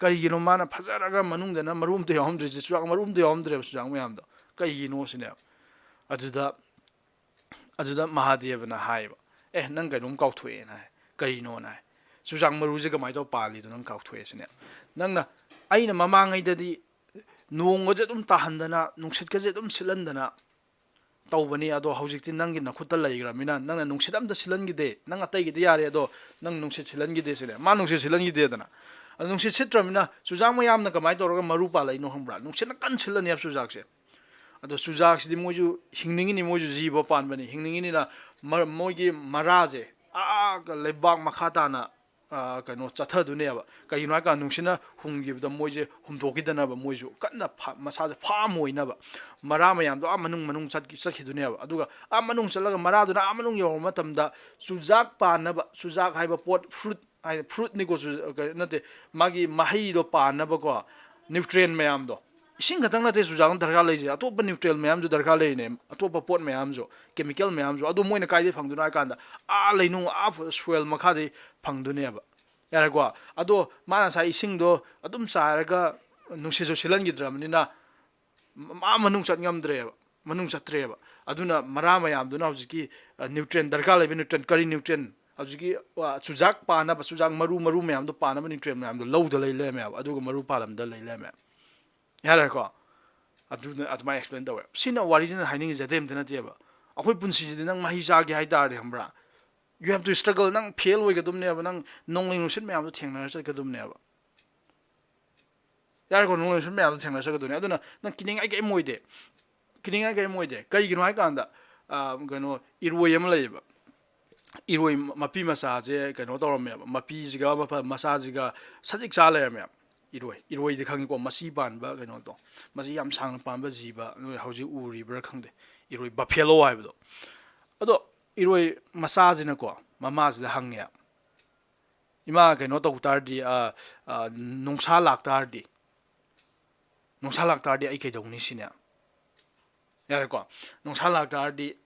ꯀꯩꯒꯤꯅꯣ ꯃꯥꯅ ꯐꯖꯔꯒ ꯃꯅꯨꯡꯗꯅ ꯃꯔꯨ ꯑꯝꯇ ꯌꯥꯎꯔꯝꯗ꯭ꯔꯤꯁꯦ ꯆꯨꯖꯥꯛ ꯃꯔꯨ ꯑꯝꯇ ꯌꯥꯎꯔꯝꯗ꯭ꯔꯦꯕ ꯆꯨꯖꯥꯛ ꯃꯌꯥꯝꯗꯣ ꯀꯩꯒꯤꯅꯣ ꯁꯤꯅꯦꯕ ꯑꯗꯨꯗ ꯑꯗꯨꯗ ꯃꯍꯥꯗꯦꯕꯅ ꯍꯥꯏꯌꯦꯕ ꯅꯪ ꯀꯩꯅꯣꯝ ꯀꯥꯎꯊꯣꯛꯑꯦꯅ ꯍꯥꯏ ꯀꯔꯤꯅꯣꯅ ꯍꯥꯏ ꯆꯨꯖꯥꯛ ꯃꯔꯨꯁꯦ ꯀꯃꯥꯏꯅ ꯇꯧꯔ ꯄꯥꯜꯂꯤꯗꯣ ꯅꯪ ꯀꯥꯎꯊꯣꯛꯑꯦ ꯁꯤꯅꯦꯕ ꯅꯪꯅ ꯑꯩꯅ ꯃꯃꯥꯡꯉꯩꯗꯗꯤ ꯅꯣꯡꯒꯁꯦ ꯑꯗꯨꯝ ꯇꯥꯍꯟꯗꯅ ꯅꯨꯡꯁꯤꯠꯀꯁꯦ ꯑꯗꯨꯝ ꯁꯤꯠꯍꯟꯗꯅ ꯇꯧꯕꯅꯤ ꯑꯗꯣ ꯍꯧꯖꯤꯛꯇꯤ ꯅꯪꯒꯤ ꯅꯈꯨꯠꯇ ꯂꯩꯈ꯭ꯔꯕꯅꯤ나 ꯅꯪꯅ ꯅꯨꯡꯁꯤꯠ ꯑꯝꯇ ꯁꯤꯜꯍꯟꯈꯤꯗꯦ ꯅꯪ ꯑꯇꯩꯒꯤꯗꯤ ꯌꯥꯔꯦ ꯑꯗꯣ ꯅꯪ ꯅꯨꯡꯁꯤꯠ ꯁꯤꯜꯍꯟꯈꯤꯗꯦ ꯁꯤꯅꯦ ꯃꯥ ꯅꯨꯡꯁꯤꯠ ꯁꯤꯜꯍꯟꯈꯤꯗꯦꯗꯅ ꯑꯗꯣ ꯅꯨꯡꯁꯤꯠ ꯁꯤꯠꯇ꯭ꯔꯕꯅꯤꯅ ꯆꯨꯖꯥꯛ ꯃꯌꯥꯝꯅ ꯀꯃꯥꯏꯅ ꯇꯧꯔꯒ ꯃꯔꯨ ꯄꯥꯜꯂꯛꯏꯅꯣ ꯈꯪꯕ꯭ꯔꯥ ꯅꯨꯡꯁꯤꯠꯅ ꯀꯟꯅ ꯁꯤꯜꯂꯅꯦꯕ ꯆꯨꯖꯥꯛꯁꯦ ꯑꯗꯣ ꯆꯨꯖꯥꯛꯁꯤꯗꯤ ꯃꯣꯏꯁꯨ ꯍꯤꯡꯅꯤꯡꯉꯤꯅꯤ ꯃꯣꯏꯁꯨ ꯖꯤꯕ ꯄꯥꯟꯕꯅꯤ ꯍꯤꯡꯅꯤꯡꯉꯤꯅꯤꯅ ꯃꯣꯏꯒꯤ ꯃꯔꯥꯁꯦ ꯂꯩꯕꯥꯛ ꯃꯈꯥ ꯇꯥꯅ ꯀꯩꯅꯣ ꯆꯠꯊꯗꯣꯏꯅꯦꯕ ꯀꯩꯒꯤꯅꯣ ꯍꯥꯏꯀꯥꯟꯗ ꯅꯨꯡꯁꯤꯠꯅ ꯍꯨꯝꯈꯤꯕꯗ ꯃꯣꯏꯁꯦ ꯍꯨꯝꯗꯣꯛꯈꯤꯗꯅꯕ ꯃꯣꯏꯁꯨ ꯀꯟꯅ ꯃꯁꯥꯁꯦ ꯐꯥꯝ ꯑꯣꯏꯅꯕ ꯃꯔꯥ ꯃꯌꯥꯝꯗꯣ ꯃꯅꯨꯡ ꯆꯠꯈꯤꯗꯣꯏꯅꯦꯕ ꯑꯗꯨꯒ ꯃꯅꯨꯡ ꯆꯠꯂꯒ ꯃꯔꯥꯗꯨꯅ ꯃꯅꯨꯡ ꯌꯧꯔꯕ ꯃꯇꯝꯗ ꯆꯨꯖꯥꯛ ꯄꯥꯟꯅꯕ ꯆꯨꯖꯥꯛ ꯍꯥꯏꯕ ꯄꯣꯠ ꯐ꯭ꯔꯨꯠꯅꯤꯀꯣ ꯅꯠꯇꯦ ꯃꯥꯒꯤ ꯃꯍꯩꯗꯣ ꯄꯥꯟꯅꯕꯀꯣ ꯅ꯭ꯌꯨꯇ꯭ꯔꯦꯟ ꯃꯌꯥꯝꯗꯣ ꯏꯁꯤꯡ ꯈꯛꯇꯪ ꯅꯠꯇꯦ ꯆꯨꯖꯥꯛꯅ ꯗꯔꯀꯥꯔ ꯂꯩꯔꯤꯁꯦ ꯑꯇꯣꯞꯄ ꯅ꯭ꯌꯨꯇ꯭ꯔꯦꯟ ꯃꯌꯥꯝꯁꯨ ꯗꯔꯀꯥꯔ ꯂꯩꯔꯤꯅꯦ ꯑꯇꯣꯞꯄ ꯄꯣꯠ ꯃꯌꯥꯝꯁꯨ ꯀꯦꯃꯤꯀꯦꯜ ꯃꯌꯥꯝꯁꯨ ꯑꯗꯨ ꯃꯣꯏꯅ ꯀꯥꯏꯗꯩ ꯐꯪꯗꯣꯏꯅꯣ ꯍꯥꯏ ꯀꯥꯟꯗ ꯂꯩꯅꯨꯡ ꯁꯣꯏꯜ ꯃꯈꯥꯗꯩ ꯐꯪꯗꯣꯏꯅꯦꯕ ꯌꯥꯔꯦꯀꯣ ꯑꯗꯣ ꯃꯥꯅ ꯉꯁꯥꯏ ꯏꯁꯤꯡꯗꯣ ꯑꯗꯨꯝ ꯆꯥꯏꯔꯒ ꯅꯨꯡꯁꯤꯠꯁꯨ ꯁꯤꯜꯍꯟꯈꯤꯗ꯭ꯔꯕꯅꯤꯅ ꯃꯅꯨꯡ ꯆꯠ ꯉꯝꯗ꯭ꯔꯦꯕ ꯃꯅꯨꯡ ꯆꯠꯇ꯭ꯔꯦꯕ ꯑꯗꯨꯅ ꯃꯔꯥ ꯃꯌꯥꯝꯗꯨꯅ ꯍꯧꯖꯤꯛꯀꯤ ꯅ꯭ꯌꯨꯇ꯭ꯔꯦꯟ ꯗꯔꯀꯥꯔ ꯂꯩꯕ ꯅ꯭ꯌꯨꯇ꯭ꯔꯦꯟ ꯀꯔꯤ ꯅ꯭ꯌꯨꯇ꯭ꯔꯦꯟ ꯍꯧꯖꯤꯛꯀꯤ ꯆꯨꯖꯥꯛ ꯄꯥꯟꯅꯕ ꯆꯨꯖꯥꯛ ꯃꯔꯨ ꯃꯌꯥꯝꯗꯣ ꯄꯥꯟꯅꯕ ꯅ꯭ꯌꯨꯇ꯭ꯔꯦꯟ ꯃꯌꯥꯝꯗꯣ ꯂꯧꯗ ꯂꯩ ꯂꯩꯔꯝꯃꯦꯕ ꯑꯗꯨꯒ ꯃꯔꯨ ꯄꯥꯜꯂꯝꯗ ꯂꯩ ꯂꯩꯔꯝꯃꯦ ꯌꯥꯔꯦꯀꯣ ꯑꯗꯨꯅ ꯑꯗꯨꯃꯥꯏꯅ ꯑꯦꯛꯁꯄ꯭ꯂꯦꯟ ꯇꯧꯋꯦ ꯁꯤꯅ ꯋꯥꯔꯤꯁꯤꯅ ꯍꯥꯏꯅꯤꯡꯉꯤꯁꯦ ꯑꯇꯩ ꯑꯝꯇ ꯅꯠꯇꯦꯕ ꯑꯩꯈꯣꯏ ꯄꯨꯟꯁꯤꯁꯤꯗꯤ ꯅꯪ ꯃꯍꯩ ꯆꯥꯒꯦ ꯍꯥꯏꯇꯥꯔꯗꯤ ꯈꯪꯕ꯭ꯔꯥ ꯌꯨ ꯍꯦꯞ ꯇꯨ ꯁ꯭ꯇ꯭ꯔꯒꯜ ꯅꯪ ꯐꯦꯜ ꯑꯣꯏꯒꯗꯕꯅꯦꯕ ꯅꯪ ꯅꯣꯡꯂꯩ ꯅꯨꯡꯁꯤꯠ ꯃꯌꯥꯝꯗꯣ ꯊꯦꯡꯅꯔ ꯆꯠꯀꯗꯕꯅꯦꯕ ꯌꯥꯔꯦꯀꯣ ꯅꯣꯡꯂꯩ ꯅꯨꯡꯁꯤꯠ ꯃꯌꯥꯝꯗꯣ ꯊꯦꯡꯅꯔ ꯆꯠꯀꯗꯣꯏꯅꯦ ꯑꯗꯨꯅ ꯅꯪ ꯀꯤꯅꯤꯡꯉꯥꯏ ꯀꯔꯤꯝ ꯑꯣꯏꯗꯦ ꯀꯤꯅꯤꯡꯉꯥꯏ ꯀꯔꯤꯝ ꯑꯣꯏꯗꯦ ꯀꯩꯒꯤꯅꯣ ꯍꯥꯏꯀꯥꯟꯗ ꯀꯩꯅꯣ ꯏꯔꯣꯏ ꯑꯃ ꯂꯩꯌꯦꯕ ꯏꯔꯣꯏ ꯃꯄꯤ ꯃꯆꯥꯁꯦ ꯀꯩꯅꯣ ꯇꯧꯔꯝꯃꯦꯕ ꯃꯄꯤꯁꯤꯒ ꯃꯆꯥꯁꯤꯒ ꯁꯖꯤꯛ ꯆꯥ ꯂꯩꯔꯝꯃꯦꯕ ꯏꯔꯣꯏꯗꯤ ꯈꯪꯉꯤꯀꯣ ꯃꯆꯤ ꯄꯥꯟꯕ ꯀꯩꯅꯣꯗꯣ ꯃꯁꯤ ꯌꯥꯝ ꯁꯥꯡꯅ ꯄꯥꯟꯕ ꯖꯤꯕ ꯅꯣꯏ ꯍꯧꯖꯤꯛ ꯎꯔꯤꯕ꯭ꯔꯥ ꯈꯪꯗꯦ ꯏꯔꯣꯏ ꯕꯐꯦꯂꯣ ꯍꯥꯏꯕꯗꯣ ꯑꯗꯣ ꯏꯔꯣꯏ ꯃꯆꯥꯁꯤꯅꯀꯣ ꯃꯃꯥꯁꯤꯗ ꯍꯪꯉꯦ ꯏꯃꯥ ꯀꯩꯅꯣ ꯇꯧ ꯇꯥꯔꯗꯤ ꯅꯨꯡꯁꯥ ꯂꯥꯛꯇꯥꯔꯗꯤ ꯑꯩ ꯀꯩꯗꯧꯅꯤ ꯁꯤꯅꯦ ꯌꯥꯔꯦꯀꯣ ꯅꯨꯡꯁꯥ ꯂꯥꯛꯇꯥꯔꯗꯤ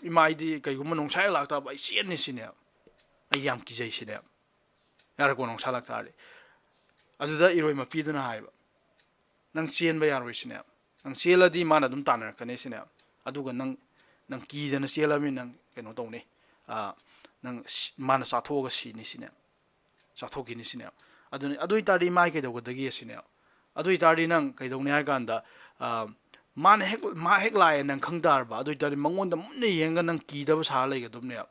ꯏꯃꯥ ꯑꯩꯗꯤ ꯀꯩꯒꯨꯝꯕ ꯅꯨꯡꯁꯥ ꯍꯦꯛ ꯂꯥꯛꯇꯕ ꯑꯩ ꯆꯦꯟꯅꯤ ꯁꯤꯅꯦꯕ ꯑꯩ ꯌꯥꯝ ꯀꯤꯖꯩ ꯁꯤꯅꯦꯕ ꯌꯥꯔꯦꯀꯣ ꯅꯨꯡꯁꯥ ꯂꯥꯛꯇꯥꯔꯗꯤ ꯑꯗꯨꯗ ꯏꯔꯣꯏ ꯃꯄꯤꯗꯨꯅ ꯍꯥꯏꯕ ꯅꯪ ꯆꯦꯟꯕ ꯌꯥꯔꯣꯏ ꯁꯤꯅꯦꯕ ꯅꯪ ꯆꯦꯜꯂꯗꯤ ꯃꯥꯅ ꯑꯗꯨꯝ ꯇꯥꯟꯅꯔꯛꯀꯅꯤ ꯁꯤꯅꯦꯕ ꯑꯗꯨꯒ ꯅꯪ ꯀꯤꯗꯅ ꯆꯦꯜꯂꯕꯅꯤ ꯅꯪ ꯀꯩꯅꯣ ꯇꯧꯅꯤ ꯅꯪ ꯃꯥꯅ ꯆꯥꯊꯣꯛꯑꯒ ꯁꯤꯅꯤ ꯁꯤꯅꯦꯕ ꯆꯥꯊꯣꯛꯈꯤꯅꯤ ꯁꯤꯅꯦꯕ ꯑꯗꯨꯅꯤ ꯑꯗꯨ ꯑꯣꯏꯇꯥꯔꯗꯤ ꯃꯥ ꯀꯩꯗꯧꯒꯗꯒꯦ ꯁꯤꯅꯦꯕ ꯑꯗꯨ ꯑꯣꯏꯇꯥꯔꯗꯤ ꯅꯪ ꯀꯩꯗꯧꯅꯤ ꯍꯥꯏ ꯀꯥꯟꯗ ꯃꯥ ꯍꯦꯛ ꯂꯥꯛꯑꯦ ꯅꯪ ꯈꯪ ꯇꯥꯔꯕ ꯑꯗꯨ ꯑꯣꯏꯇꯥꯔꯗꯤ ꯃꯉꯣꯟꯗ ꯃꯨꯟꯅ ꯌꯦꯡꯉꯒ ꯅꯪ ꯀꯤꯗꯕ ꯁꯥꯔ ꯂꯩꯒꯗꯕꯅꯦꯕ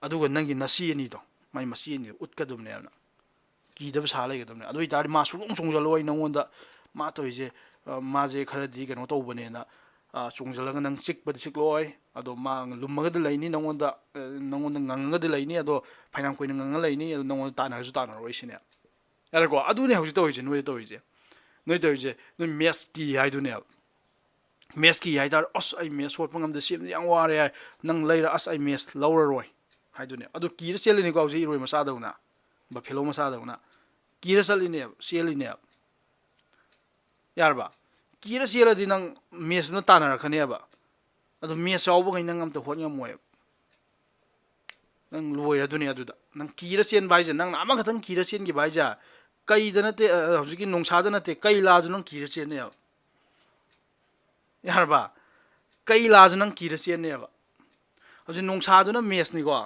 ꯑꯗꯨꯒ ꯅꯪꯒꯤ ꯅꯆꯤ ꯑꯅꯤꯗꯣ ꯃꯥꯏ ꯃꯆꯤ ꯑꯅꯤꯗꯣ ꯎꯠꯀꯗꯕꯅꯦꯕ ꯀꯤꯗꯕ ꯁꯥꯔ ꯂꯩꯒꯗꯕꯅꯦ ꯑꯗꯨ ꯑꯣꯏꯇꯥꯔꯗꯤ ꯃꯥ ꯁꯨꯡꯆꯣꯡ ꯆꯣꯡꯖꯜꯂꯣꯏ ꯅꯪꯉꯣꯟꯗ ꯃꯥ ꯇꯧꯔꯤꯁꯦ ꯃꯥꯁꯦ ꯈꯔꯗꯤ ꯀꯩꯅꯣ ꯇꯧꯕꯅꯦꯅ ꯆꯣꯡꯖꯜꯂꯒ ꯅꯪ ꯆꯤꯛꯄꯗꯤ ꯆꯤꯛꯂꯣꯏ ꯑꯗꯣ ꯃꯥ ꯂꯨꯝꯃꯒꯗꯤ ꯂꯩꯅꯤ ꯅꯪꯉꯣꯟꯗ ꯉꯪꯉꯒꯗꯤ ꯂꯩꯅꯤ ꯑꯗꯣ ꯐꯩꯅꯥꯝ ꯀꯨꯏꯅ ꯉꯪꯉ ꯂꯩꯅꯤ ꯑꯗꯣ ꯅꯪꯉꯣꯟꯗ ꯇꯥꯟꯅꯔꯁꯨ ꯇꯥꯟꯅꯔꯣꯏ ꯁꯤꯅꯦ ꯌꯥꯔꯦꯀꯣ ꯑꯗꯨꯅꯦ ꯍꯧꯖꯤꯛ ꯇꯧꯔꯤꯁꯦ ꯅꯣꯏ ꯇꯧꯔꯤꯁꯦ ꯅꯣꯏ ꯃꯦꯠꯁ ꯀꯤ ꯍꯥꯏꯗꯨꯅꯦꯕ ꯃꯦꯠꯁ ꯀꯤ ꯍꯥꯏꯇꯥꯔꯦ ꯑꯁ ꯑꯩ ꯃꯦꯠꯁ ꯍꯣꯠꯄ ꯉꯝꯗꯦ ꯆꯦꯟꯕꯗꯤ ꯌꯥꯝ ꯋꯥꯔꯦ ꯍꯥꯏ ꯅꯪ ꯂꯩꯔ ꯑꯁ ꯑꯩ ꯃꯦꯠꯁ ꯂꯧꯔꯔꯣꯏ ꯍꯥꯏꯗꯨꯅꯦ ꯑꯗꯨ ꯀꯤꯔ ꯆꯦꯜꯂꯤꯅꯤꯀꯣ ꯍꯧꯖꯤꯛ ꯏꯔꯣꯏ ꯃꯆꯥꯗꯧꯅ ꯕꯐꯦꯂꯣ ꯃꯆꯥꯗꯧꯅ ꯀꯤꯔ ꯆꯠꯂꯤꯅꯦꯕ ꯆꯦꯜꯂꯤꯅꯦꯕ ꯌꯥꯔꯕ ꯀꯤꯔ ꯆꯦꯜꯂꯗꯤ ꯅꯪ ꯃꯦꯠꯁꯇꯨꯅ ꯇꯥꯟꯅꯔꯛꯀꯅꯦꯕ ꯑꯗꯣ ꯃꯦꯠꯁ ꯌꯥꯎꯕꯈꯩ ꯅꯪ ꯑꯝꯇ ꯍꯣꯠ ꯉꯝꯃꯣꯏꯕ ꯅꯪ ꯂꯣꯏꯔꯗꯨꯅꯦ ꯑꯗꯨꯗ ꯅꯪ ꯀꯤꯔ ꯆꯦꯟꯕ ꯍꯥꯏꯁꯦ ꯅꯪꯅ ꯑꯃꯈꯛꯇꯪ ꯀꯤꯔ ꯆꯦꯟꯈꯤꯕ ꯍꯥꯏꯁꯦ ꯀꯩꯗ ꯅꯠꯇꯦ ꯍꯧꯖꯤꯛꯀꯤ ꯅꯨꯡꯁꯥꯗ ꯅꯠꯇꯦ ꯀꯩ ꯂꯥꯁꯨ ꯅꯪ ꯀꯤꯔ ꯆꯦꯟꯅꯦꯕ ꯌꯥꯔꯕ ꯀꯩ ꯂꯥꯁꯨ ꯅꯪ ꯀꯤꯔ ꯆꯦꯟꯅꯦꯕ ꯍꯧꯖꯤꯛ ꯅꯨꯡꯁꯥꯗꯨꯅ ꯃꯦꯠꯁꯅꯤꯀꯣ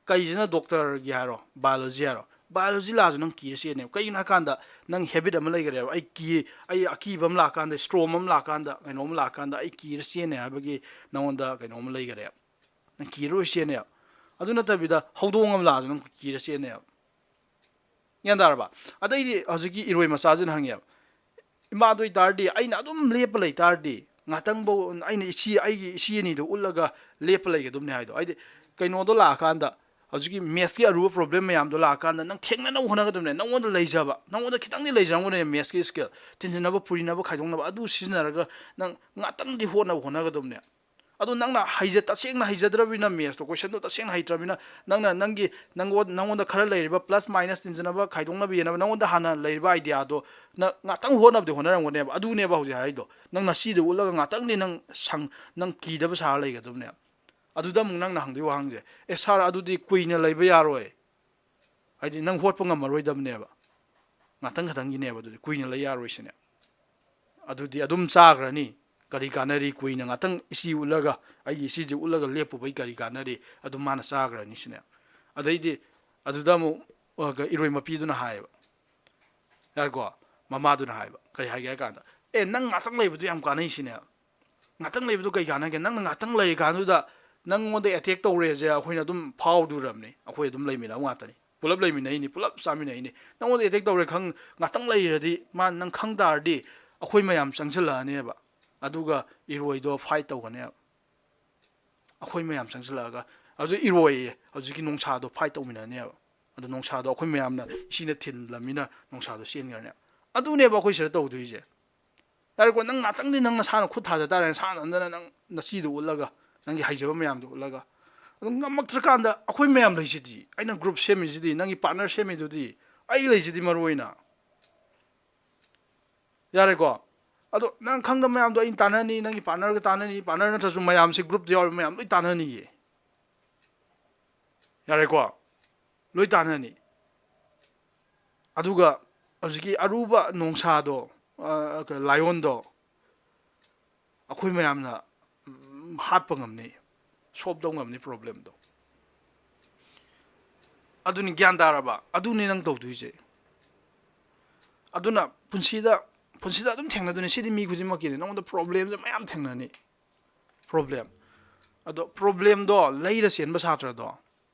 ꯀꯩꯁꯤꯅ ꯗꯣꯛꯇꯔꯒꯤ ꯍꯥꯏꯔꯣ ꯕꯥꯏꯑꯣꯂꯣꯖꯤ ꯍꯥꯏꯔꯣ ꯕꯥꯏꯑꯣꯂꯣꯖꯤ ꯂꯥꯛꯑꯁꯨ ꯅꯪ ꯀꯤꯔ ꯆꯦꯟꯅꯦꯕ ꯀꯩꯒꯤꯅꯣ ꯍꯥꯏꯀꯥꯟꯗ ꯅꯪ ꯍꯦꯕꯤꯠ ꯑꯃ ꯂꯩꯈ꯭ꯔꯦꯕ ꯑꯩ ꯑꯀꯤꯕ ꯑꯃ ꯂꯥꯛꯀꯥꯟꯗ ꯏꯁꯇ꯭ꯔꯣꯝ ꯑꯃ ꯂꯥꯛꯀꯥꯟꯗ ꯀꯩꯅꯣꯝ ꯂꯥꯛꯀꯥꯟꯗ ꯑꯩ ꯀꯤꯔ ꯆꯦꯟꯅꯦ ꯍꯥꯏꯕꯒꯤ ꯅꯪꯉꯣꯟꯗ ꯀꯩꯅꯣꯝ ꯂꯩꯈ꯭ꯔꯦꯕ ꯅꯪ ꯀꯤꯔꯣꯏ ꯆꯦꯟꯅꯦꯕ ꯑꯗꯨ ꯅꯠꯇꯕꯤꯗ ꯍꯧꯗꯣꯡ ꯑꯃ ꯂꯥꯛꯑꯁꯨ ꯅꯪ ꯀꯤꯔ ꯆꯦꯟꯅꯦꯕ ꯒ꯭ꯌꯥꯟ ꯇꯥꯔꯕ ꯑꯗꯩꯗꯤ ꯍꯧꯖꯤꯛꯀꯤ ꯏꯔꯣꯏ ꯃꯆꯥꯁꯤꯅ ꯍꯪꯉꯦꯕ ꯏꯃꯥꯗ ꯑꯣꯏꯇꯥꯔꯗꯤ ꯑꯩꯅ ꯑꯗꯨꯝ ꯂꯦꯞꯄ ꯂꯩꯇꯥꯔꯗꯤ ꯉꯥꯛꯇꯪꯐꯧ ꯑꯩꯅ ꯑꯩꯒꯤ ꯏꯆꯦ ꯑꯅꯤꯗꯣ ꯎꯠꯂꯒ ꯂꯦꯞꯄ ꯂꯩꯒꯗꯕꯅꯤ ꯍꯥꯏꯗꯣ ꯍꯥꯏꯗꯤ ꯀꯩꯅꯣꯗꯣ ꯂꯥꯛꯑꯀꯥꯟꯗ ꯍꯧꯖꯤꯛꯀꯤ ꯃꯦꯠꯁꯀꯤ ꯑꯔꯨꯕ ꯄ꯭ꯔꯣꯕ꯭ꯂꯦꯝ ꯃꯌꯥꯝꯗꯣ ꯂꯥꯛꯑꯀꯥꯟꯗ ꯅꯪ ꯊꯦꯡꯅꯅꯕ ꯍꯣꯠꯅꯒꯗꯕꯅꯦ ꯅꯪꯉꯣꯟꯗ ꯂꯩꯖꯕ ꯅꯪꯉꯣꯟꯗ ꯈꯤꯇꯪꯗꯤ ꯂꯩꯖꯔꯝꯒꯅꯦ ꯃꯦꯠꯁꯀꯤ ꯏꯁꯀꯤꯜ ꯇꯤꯟꯖꯤꯟꯅꯕ ꯄꯨꯔꯤꯅꯕ ꯈꯥꯏꯗꯣꯛꯅꯕ ꯑꯗꯨ ꯁꯤꯖꯤꯟꯅꯔꯒ ꯅꯪ ꯉꯥꯛꯇꯪꯗꯤ ꯍꯣꯠꯅꯒꯗꯕꯅꯦ ꯑꯗꯣ ꯅꯪꯅ ꯇꯁꯦꯡꯅ ꯍꯩꯖꯗ꯭ꯔꯕꯅꯤꯅ ꯃꯦꯠꯁꯇꯣ ꯀꯣꯏꯁꯟꯗꯣ ꯇꯁꯦꯡꯅ ꯍꯩꯇ꯭ꯔꯕꯅꯤ나 ꯅꯪꯅ ꯅꯪꯉꯣꯟꯗ ꯈꯔ ꯂꯩꯔꯤꯕ ꯄ꯭ꯂꯁ ꯃꯥꯏꯅꯁ ꯇꯤꯟꯖꯅꯕ ꯈꯥꯏꯗꯣꯛꯅꯕ ꯌꯦꯅꯕ ꯅꯪꯉꯣꯟꯗ ꯍꯥꯟꯅ ꯂꯩꯔꯤꯕ ꯑꯥꯏꯗꯤꯌꯥꯗꯣ ꯉꯥꯛꯇꯪ ꯍꯣꯠꯅꯕꯗꯤ ꯍꯣꯠꯅꯔꯝꯒꯅꯦꯕ ꯑꯗꯨꯅꯦꯕ ꯍꯧꯖꯤꯛ ꯍꯥꯏꯗꯣ ꯅꯪ ꯉꯁꯤꯗ ꯎꯠꯂꯒ ꯉꯥꯛꯇꯪꯗꯤ ꯅꯪ ꯀꯤꯗꯕ ꯁꯥꯔ ꯂꯩꯒꯗꯕꯅꯦ ꯑꯗꯨꯗ ꯑꯃꯨꯛ ꯅꯪꯅ ꯍꯪꯗꯣꯏ ꯋꯥꯍꯪꯁꯦ ꯁꯥꯔ ꯑꯗꯨꯗꯤ ꯀꯨꯏꯅ ꯂꯩꯕ ꯌꯥꯔꯣꯏ ꯍꯥꯏꯗꯤ ꯅꯪ ꯍꯣꯠꯄ ꯉꯝꯃꯔꯣꯏꯗꯕꯅꯦꯕ ꯉꯥꯛꯇꯪ ꯈꯛꯇꯪꯒꯤꯅꯦꯕ ꯑꯗꯨꯗꯤ ꯀꯨꯏꯅ ꯂꯩ ꯌꯥꯔꯣꯏꯁꯤꯅꯦ ꯑꯗꯨꯗꯤ ꯑꯗꯨꯝ ꯆꯥꯈ꯭ꯔꯅꯤ ꯀꯔꯤ ꯀꯥꯟꯅꯔꯤ ꯀꯨꯏꯅ ꯉꯥꯛꯇꯪ ꯏꯁꯤ ꯎꯠꯂꯒ ꯑꯩꯒꯤ ꯏꯁꯤꯁꯦ ꯎꯠꯂꯒ ꯂꯦꯞꯄꯨꯕꯩ ꯀꯔꯤ ꯀꯥꯟꯅꯔꯤ ꯑꯗꯨꯝ ꯃꯥꯅ ꯆꯥꯈ꯭ꯔꯅꯤ ꯁꯤꯅꯦ ꯑꯗꯩꯗꯤ ꯑꯗꯨꯗ ꯑꯃꯨꯛ ꯏꯔꯣꯏ ꯃꯄꯤꯗꯨꯅ ꯍꯥꯏꯌꯦꯕ ꯌꯥꯔꯦꯀꯣ ꯃꯃꯥꯗꯨꯅ ꯍꯥꯏꯕ ꯀꯔꯤ ꯍꯥꯏꯒꯦ ꯍꯥꯏ ꯀꯥꯟꯗ ꯅꯪ ꯉꯥꯛꯇꯪ ꯂꯩꯕꯗꯨ ꯌꯥꯝ ꯀꯥꯟꯅꯩ ꯁꯤꯅꯦ ꯉꯥꯛꯇꯪ ꯂꯩꯕꯗꯨ ꯀꯩ ꯀꯥꯟꯅꯒꯦ ꯅꯪꯅ ꯉꯥꯛꯇꯪ ꯂꯩꯔꯤ ꯀꯥꯟꯗꯨꯗ ꯅꯪꯉꯣꯟꯗ ꯑꯦꯇꯦꯛ ꯇꯧꯔꯦꯁꯦ ꯑꯩꯈꯣꯏꯅ ꯑꯗꯨꯝ ꯐꯥꯎꯗꯨꯔꯕꯅꯤ ꯑꯩꯈꯣꯏ ꯑꯗꯨꯝ ꯂꯩꯃꯤꯟꯅꯕ ꯉꯥꯛꯇꯅꯤ ꯄꯨꯂꯞ ꯂꯩꯃꯤꯟꯅꯩꯅꯤ ꯄꯨꯂꯞ ꯆꯥꯃꯤꯟꯅꯩꯅꯤ ꯅꯪꯉꯣꯟꯗ ꯑꯦꯇꯦꯛ ꯇꯧꯔꯦ ꯉꯥꯛꯇꯪ ꯂꯩꯔꯗꯤ ꯅꯪ ꯈꯪ ꯇꯥꯔꯗꯤ ꯑꯩꯈꯣꯏ ꯃꯌꯥꯝ ꯆꯪꯁꯤꯜꯂꯛꯑꯅꯦꯕ ꯑꯗꯨꯒ ꯏꯔꯣꯏꯗꯣ ꯐꯥꯏꯠ ꯇꯧꯒꯅꯦꯕ ꯑꯩꯈꯣꯏ ꯃꯌꯥꯝ ꯆꯪꯁꯤꯜꯂꯛꯑꯒ ꯑꯗꯨ ꯏꯔꯣꯏꯌꯦ ꯍꯧꯖꯤꯛꯀꯤ ꯅꯣꯡꯁꯥꯗꯣ ꯐꯥꯏꯠ ꯇꯧꯃꯤꯟꯅꯅꯦꯕ ꯑꯗꯣ ꯅꯣꯡꯁꯥꯗꯣ ꯑꯩꯈꯣꯏ ꯃꯌꯥꯝꯅ ꯏꯁꯤꯡꯅ ꯊꯤꯜꯂꯝꯃꯤꯅ ꯅꯣꯡꯁꯥꯗꯣ ꯆꯦꯟꯈ꯭ꯔꯅꯦꯕ ꯑꯗꯨꯅꯦꯕ ꯑꯩꯈꯣꯏ ꯁꯤꯗ ꯇꯧꯗꯣꯏꯁꯦ ꯌꯥꯔꯦꯀꯣ ꯅꯪ ꯉꯥꯛꯇꯪꯗꯤ ꯅꯪ ꯅꯁꯥꯅ ꯈꯨꯠ ꯊꯥꯖ ꯇꯥꯔꯦ ꯅꯁꯥꯅ ꯅꯪ ꯅꯆꯤꯗꯣ ꯎꯠꯂꯒ ꯅꯪꯒꯤ ꯍꯩꯖꯕ ꯃꯌꯥꯝꯗꯣ ꯎꯠꯂꯒ ꯑꯗꯨꯝ ꯉꯝꯃꯛꯇ꯭ꯔꯀꯥꯟꯗ ꯑꯩꯈꯣꯏ ꯃꯌꯥꯝ ꯂꯩꯁꯤꯗꯤ ꯑꯩꯅ ꯒ꯭ꯔꯨꯞ ꯁꯦꯝꯃꯤꯁꯤꯗꯤ ꯅꯪꯒꯤ ꯄꯥꯔꯠꯅꯔ ꯁꯦꯝꯃꯤꯗꯨꯗꯤ ꯑꯩ ꯂꯩꯁꯤꯗꯤ ꯃꯔꯨ ꯑꯣꯏꯅ ꯌꯥꯔꯦꯀꯣ ꯑꯗꯣ ꯅꯪ ꯈꯪꯗꯕ ꯃꯌꯥꯝꯗꯣ ꯑꯩꯅ ꯇꯥꯟꯅꯅꯤ ꯅꯪꯒꯤ ꯄꯥꯔꯠꯅꯔꯒ ꯇꯥꯟꯅꯅꯤ ꯄꯥꯔꯠꯅꯔ ꯅꯠꯇ꯭ꯔꯁꯨ ꯃꯌꯥꯝꯁꯤ ꯒ꯭ꯔꯨꯞꯇ ꯌꯥꯎꯔꯤꯕ ꯃꯌꯥꯝ ꯂꯣꯏ ꯇꯥꯟꯅꯅꯤꯌꯦ ꯌꯥꯔꯦꯀꯣ ꯂꯣꯏ ꯇꯥꯟꯅꯅꯤ ꯑꯗꯨꯒ ꯍꯧꯖꯤꯛꯀꯤ ꯑꯔꯨꯕ ꯅꯣꯡꯁꯥꯗꯣ ꯂꯥꯏꯑꯣꯟꯗꯣ ꯑꯩꯈꯣꯏ ꯃꯌꯥꯝꯅ ꯍꯥꯠꯄ ꯉꯝꯅꯤ ꯁꯣꯜꯕ ꯇꯧ ꯉꯝꯅꯤ ꯄ꯭ꯔꯣꯕ꯭ꯂꯦꯝꯗꯣ ꯑꯗꯨꯅꯤ ꯒ꯭ꯌꯥꯟ ꯇꯥꯔꯕ ꯑꯗꯨꯅꯤ ꯅꯪ ꯇꯧꯗꯣꯏꯁꯦ ꯑꯗꯨꯅ ꯄꯨꯟꯁꯤꯗ ꯑꯗꯨꯝ ꯊꯦꯡꯅꯗꯣꯏꯅꯤ ꯁꯤꯗꯤ ꯃꯤ ꯈꯨꯗꯤꯡꯃꯛꯀꯤꯅꯤ ꯅꯪꯉꯣꯟꯗ ꯄ꯭ꯔꯣꯕ꯭ꯂꯦꯝꯁꯦ ꯃꯌꯥꯝ ꯊꯦꯡꯅꯅꯤ ꯄ꯭ꯔꯣꯕ꯭ꯂꯦꯝ ꯑꯗꯣ ꯄ꯭ꯔꯣꯕ꯭ꯂꯦꯝꯗꯣ ꯂꯩꯔ ꯆꯦꯟꯕ ꯁꯥꯇ꯭ꯔꯗꯣ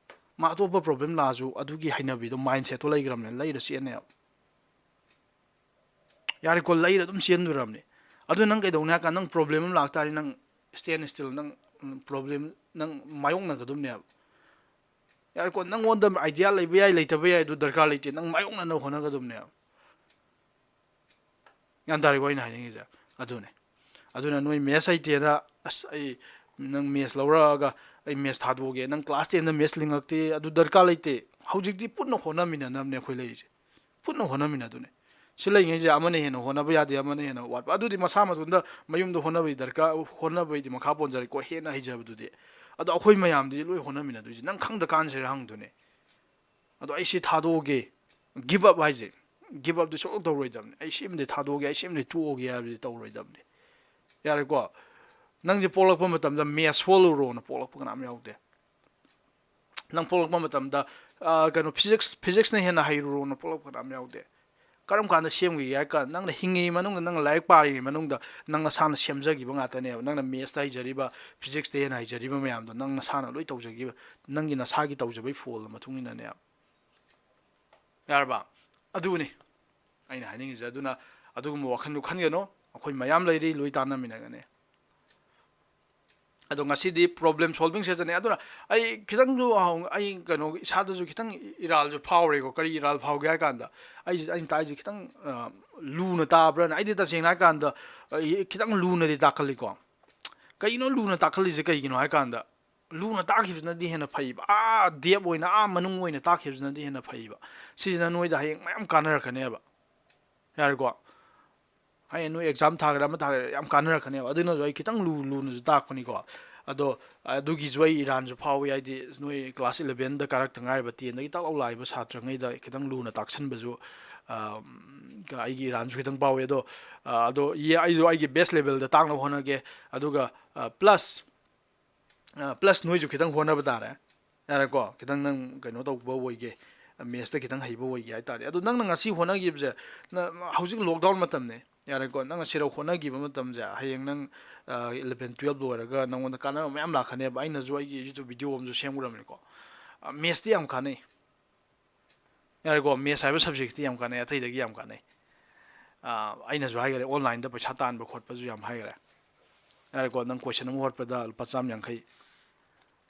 ꯃꯥ ꯑꯇꯣꯞꯄ ꯄ꯭ꯔꯣꯕ꯭ꯂꯦꯝ ꯂꯥꯛꯑꯁꯨ ꯑꯗꯨꯒꯤ ꯍꯩꯅꯕꯤꯗꯣ ꯃꯥꯏꯟ ꯁꯦꯠꯇꯣ ꯂꯩꯈ꯭ꯔꯕꯅꯦ ꯂꯩꯔ ꯆꯦꯟꯅꯦꯕ ꯌꯥꯔꯦꯀꯣ ꯂꯩꯔ ꯑꯗꯨꯝ ꯆꯦꯟꯗꯣꯔꯕꯅꯤ ꯑꯗꯨ ꯅꯪ ꯀꯩꯗꯧꯅꯤ ꯍꯥꯏ ꯀꯥꯟꯗ ꯅꯪ ꯄ꯭ꯔꯣꯕ꯭ꯂꯦꯝ ꯑꯃ ꯂꯥꯛꯇꯥꯔꯗꯤ ꯅꯪ ꯁ꯭ꯇꯦꯟ ꯁ꯭ꯇꯤꯜ ꯅꯪ ꯄ꯭ꯔꯣꯕ꯭ꯂꯦꯝ ꯅꯪ ꯃꯥꯌꯣꯛꯅꯒꯗꯕꯅꯦꯕ ꯌꯥꯔꯦꯀꯣ ꯅꯪꯉꯣꯟꯗ ꯑꯥꯏꯗꯤꯌꯥ ꯂꯩꯕ ꯌꯥꯏ ꯂꯩꯇꯕ ꯌꯥꯏ ꯑꯗꯨ ꯗꯔꯀꯥꯔ ꯂꯩꯇꯦ ꯅꯪ ꯃꯥꯌꯣꯛꯅꯅꯕ ꯍꯣꯠꯅꯒꯗꯕꯅꯦꯕ ꯒ꯭ꯌꯥꯟ ꯇꯥꯔꯤꯀꯣ ꯑꯩꯅ ꯍꯥꯏꯅꯤꯡꯉꯤꯁꯦ ꯑꯗꯨꯅ ꯅꯣꯏ ꯃꯦꯠꯁ ꯍꯩꯇꯦꯅ ꯑꯁ ꯑꯩ ꯅꯪ ꯃꯦꯠꯁ ꯂꯧꯔꯛꯑꯒ ꯑꯩ ꯃꯦꯠꯁ ꯊꯥꯗꯣꯛꯑꯒꯦ ꯅꯪ ꯀ꯭ꯂꯥꯁ 10ꯗ ꯃꯦꯠꯁ ꯂꯤꯡꯉꯛꯇꯦ ꯑꯗꯨ ꯗꯔꯀꯥꯔ ꯂꯩꯇꯦ ꯍꯧꯖꯤꯛꯇꯤ ꯄꯨꯟꯅ ꯍꯣꯠꯅꯃꯤꯟꯅꯅꯕꯅꯦ ꯑꯩꯈꯣꯏ ꯂꯩꯔꯤꯁꯦ ꯄꯨꯟꯅ ꯍꯣꯠꯅꯃꯤꯟꯅꯗꯨꯅꯦ ꯁꯤ ꯂꯩꯉꯩꯁꯦ ꯑꯃꯅ ꯍꯦꯟꯅ ꯍꯣꯠꯅꯕ ꯌꯥꯗꯦ ꯑꯃꯅ ꯍꯦꯟꯅ ꯋꯥꯠꯄ ꯑꯗꯨꯗꯤ ꯃꯁꯥ ꯃꯇꯣꯟꯗ ꯃꯌꯨꯝꯗ ꯍꯣꯠꯅꯕꯩꯗꯤ ꯃꯈꯥ ꯄꯣꯟꯖꯔꯦꯀꯣ ꯍꯦꯟꯅ ꯍꯩꯖꯕꯗꯨꯗꯤ ꯑꯗꯣ ꯑꯩꯈꯣꯏ ꯃꯌꯥꯝꯗꯤ ꯂꯣꯏ ꯍꯣꯠꯅꯃꯤꯟꯅꯗꯣꯏꯁꯦ ꯅꯪ ꯈꯪꯗ꯭ꯔꯀꯥꯟꯁꯤꯗ ꯍꯪꯗꯨꯅꯦ ꯑꯗꯣ ꯑꯩ ꯁꯤ ꯊꯥꯗꯣꯛꯑꯒꯦ ꯒꯤꯞ ꯑꯞ ꯍꯥꯏꯁꯦ ꯒꯤꯞ ꯑꯞꯇꯤ ꯁꯨꯡꯇꯧ ꯇꯧꯔꯣꯏꯗꯕꯅꯤ ꯑꯩ ꯁꯤꯃꯗꯤ ꯊꯥꯗꯣꯛꯑꯒꯦ ꯑꯩ ꯁꯤꯃꯗꯤ ꯇꯣꯛꯑꯒꯦ ꯍꯥꯏꯕꯗꯤ ꯇꯧꯔꯣꯏꯗꯕꯅꯤ ꯌꯥꯔꯦꯀꯣ ꯅꯪꯁꯦ ꯄꯣꯛꯂꯛꯄ ꯃꯇꯝꯗ ꯃꯦꯠꯁ ꯁꯣꯜꯂꯨꯔꯣꯅ ꯄꯣꯛꯂꯛꯄ ꯀꯅꯥꯝ ꯌꯥꯎꯗꯦ ꯅꯪ ꯄꯣꯛꯂꯛꯄ ꯃꯇꯝꯗ ꯀꯩꯅꯣ ꯐꯤꯖꯤꯛꯁꯅ ꯍꯦꯟꯅ ꯍꯩꯔꯨꯔꯣꯅ ꯄꯣꯛꯂꯛꯄ ꯀꯅꯥꯝ ꯌꯥꯎꯗꯦ ꯀꯔꯝ ꯀꯥꯟꯗ ꯁꯦꯝꯈꯤꯒꯦ ꯍꯥꯏ ꯀꯥꯟꯗ ꯅꯪꯅ ꯍꯤꯡꯉꯤꯉꯩ ꯃꯅꯨꯡꯗ ꯅꯪꯅ ꯂꯥꯏꯔꯤꯛ ꯄꯥꯔꯤꯉꯩ ꯃꯅꯨꯡꯗ ꯅꯪ ꯅꯁꯥꯅ ꯁꯦꯝꯖꯈꯤꯕ ꯉꯥꯛꯇꯅꯦꯕ ꯅꯪꯅ ꯃꯦꯠꯁꯇ ꯍꯩꯖꯔꯤꯕ ꯐꯤꯖꯤꯛꯁꯇ ꯍꯦꯟꯅ ꯍꯩꯖꯔꯤꯕ ꯃꯌꯥꯝꯗꯣ ꯅꯪ ꯅꯁꯥꯅ ꯂꯣꯏ ꯇꯧꯖꯈꯤꯕ ꯅꯪꯒꯤ ꯅꯁꯥꯒꯤ ꯇꯧꯖꯕꯩ ꯐꯣꯜꯗ ꯃꯇꯨꯡ ꯏꯟꯅꯅꯦꯕ ꯌꯥꯔꯕ ꯑꯗꯨꯅꯤ ꯑꯩꯅ ꯍꯥꯏꯅꯤꯡꯉꯤꯁꯦ ꯑꯗꯨꯅ ꯑꯗꯨꯒꯨꯝꯕ ꯋꯥꯈꯟꯗꯨ ꯈꯟꯒꯅꯨ ꯑꯩꯈꯣꯏ ꯃꯌꯥꯝ ꯂꯩꯔꯤ ꯂꯣꯏ ꯇꯥꯟꯅꯃꯤꯟꯅꯒꯅꯤ ꯑꯗꯣ ꯉꯁꯤꯗꯤ ꯄ꯭ꯔꯣꯕ꯭ꯂꯦꯝ ꯁꯣꯜꯚꯤꯡ ꯁꯦꯁꯟꯅꯦ ꯑꯗꯨꯅ ꯑꯩ ꯈꯤꯇꯪꯁꯨ ꯑꯩ ꯀꯩꯅꯣ ꯏꯁꯥꯗꯁꯨ ꯈꯤꯇꯪ ꯏꯔꯥꯜꯁꯨ ꯐꯥꯎꯔꯦꯀꯣ ꯀꯔꯤ ꯏꯔꯥꯜ ꯐꯥꯎꯒꯦ ꯍꯥꯏ ꯀꯥꯟꯗ ꯑꯩꯅ ꯇꯥꯛꯏꯁꯦ ꯈꯤꯇꯪ ꯂꯨꯅ ꯇꯥꯕ꯭ꯔꯅ ꯑꯩꯗꯤ ꯇꯁꯦꯡꯅ ꯍꯥꯏ ꯀꯥꯟꯗ ꯈꯤꯇꯪ ꯂꯨꯅꯗꯤ ꯇꯥꯛꯈꯠꯂꯤꯀꯣ ꯀꯩꯅꯣ ꯂꯨꯅ ꯇꯥꯛꯈꯠꯂꯤꯁꯦ ꯀꯩꯒꯤꯅꯣ ꯍꯥꯏ ꯀꯥꯟꯗ ꯂꯨꯅ ꯇꯥꯛꯈꯤꯕꯁꯤꯅꯗꯤ ꯍꯦꯟꯅ ꯐꯩꯕ ꯗꯦꯞ ꯑꯣꯏꯅ ꯃꯅꯨꯡ ꯑꯣꯏꯅ ꯇꯥꯛꯈꯤꯕꯁꯤꯅꯗꯤ ꯍꯦꯟꯅ ꯐꯩꯕ ꯁꯤꯁꯤꯅ ꯅꯣꯏꯗ ꯍꯌꯦꯡ ꯃꯌꯥꯝ ꯀꯥꯟꯅꯔꯛꯀꯅꯦꯕ ꯌꯥꯔꯦꯀꯣ ꯍꯌꯦꯡ ꯅꯣꯏ ꯑꯦꯛꯖꯥꯝ ꯊꯥꯒꯦꯔꯥ ꯑꯃ ꯊꯥꯒꯦꯔꯥ ꯌꯥꯝ ꯀꯥꯟꯅꯔꯛꯀꯅꯦꯕ ꯑꯗꯨꯅꯁꯨ ꯑꯩ ꯈꯤꯇꯪ ꯂꯨꯅꯁꯨ ꯇꯥꯛꯄꯅꯤꯀꯣ ꯑꯗꯣ ꯑꯗꯨꯒꯤꯁꯨ ꯑꯩ ꯏꯔꯥꯟꯁꯨ ꯐꯥꯎꯏ ꯍꯥꯏꯗꯤ ꯅꯣꯏ ꯀ꯭ꯂꯥꯁ 11ꯗ ꯀꯥꯔꯛꯇ ꯉꯥꯏꯔꯤꯕ 10ꯗꯒꯤ ꯇꯥꯛꯂꯥꯎ ꯂꯥꯛꯏꯕ ꯁꯥꯇ꯭ꯔꯉꯩꯗ ꯈꯤꯇꯪ ꯂꯨꯅ ꯇꯥꯛꯁꯟꯕꯁꯨ ꯑꯩꯒꯤ ꯏꯔꯥꯟꯁꯨ ꯈꯤꯇꯪ ꯐꯥꯎꯏ ꯑꯗꯣ ꯑꯩꯁꯨ ꯑꯩꯒꯤ ꯕꯦꯁ ꯂꯦꯚꯦꯜꯗ ꯇꯥꯛꯅꯕ ꯍꯣꯠꯅꯒꯦ ꯑꯗꯨꯒ ꯄ꯭ꯂꯁ ꯅꯣꯏꯁꯨ ꯈꯤꯇꯪ ꯍꯣꯠꯅꯕ ꯇꯥꯔꯦ ꯌꯥꯔꯦꯀꯣ ꯈꯤꯇꯪ ꯅꯪ ꯀꯩꯅꯣ ꯇꯧꯕ ꯑꯣꯏꯒꯦ ꯃꯦꯠꯁꯇ ꯈꯤꯇꯪ ꯍꯩꯕ ꯑꯣꯏꯒꯦ ꯍꯥꯏꯇꯥꯔꯦ ꯑꯗꯣ ꯅꯪꯅ ꯉꯁꯤ ꯍꯣꯠꯅꯈꯤꯕꯁꯦ ꯍꯧꯖꯤꯛ ꯂꯣꯛꯗꯥꯎꯟ ꯃꯇꯝꯅꯦ ꯌꯥꯔꯦꯀꯣ ꯅꯪꯅ ꯁꯤꯔꯧ ꯍꯣꯠꯅꯈꯤꯕ ꯃꯇꯝꯁꯦ ꯍꯌꯦꯡ ꯅꯪ 11 12 ꯂꯣꯏꯔꯒ ꯅꯪꯉꯣꯟꯗ ꯀꯥꯟꯅꯕ ꯃꯌꯥꯝ ꯂꯥꯛꯀꯅꯦꯕ ꯑꯩꯅꯁꯨ ꯑꯩꯒꯤ ꯌꯨꯇꯨꯕ ꯚꯤꯗꯤꯑꯣ ꯑꯃꯁꯨ ꯁꯦꯝꯈ꯭ꯔꯕꯅꯤꯀꯣ ꯃꯦꯠꯁꯇꯤ ꯌꯥꯝ ꯀꯥꯟꯅꯩ ꯌꯥꯔꯦꯀꯣ ꯃꯦꯠꯁ ꯍꯥꯏꯕ ꯁꯕꯖꯦꯛꯇꯤ ꯌꯥꯝ ꯀꯥꯟꯅꯩ ꯑꯇꯩꯗꯒꯤ ꯌꯥꯝ ꯀꯥꯟꯅꯩ ꯑꯩꯅꯁꯨ ꯍꯥꯏꯈꯔꯦ ꯑꯣꯟꯂꯥꯏꯟꯗ ꯄꯩꯁꯥ ꯇꯥꯟꯕ ꯈꯣꯠꯄꯁꯨ ꯌꯥꯝ ꯍꯥꯏꯈꯔꯦ ꯌꯥꯔꯦꯀꯣ ꯅꯪ ꯀꯣꯏꯁꯟ ꯑꯃ ꯍꯣꯠꯄꯗ ꯂꯨꯄꯥ 150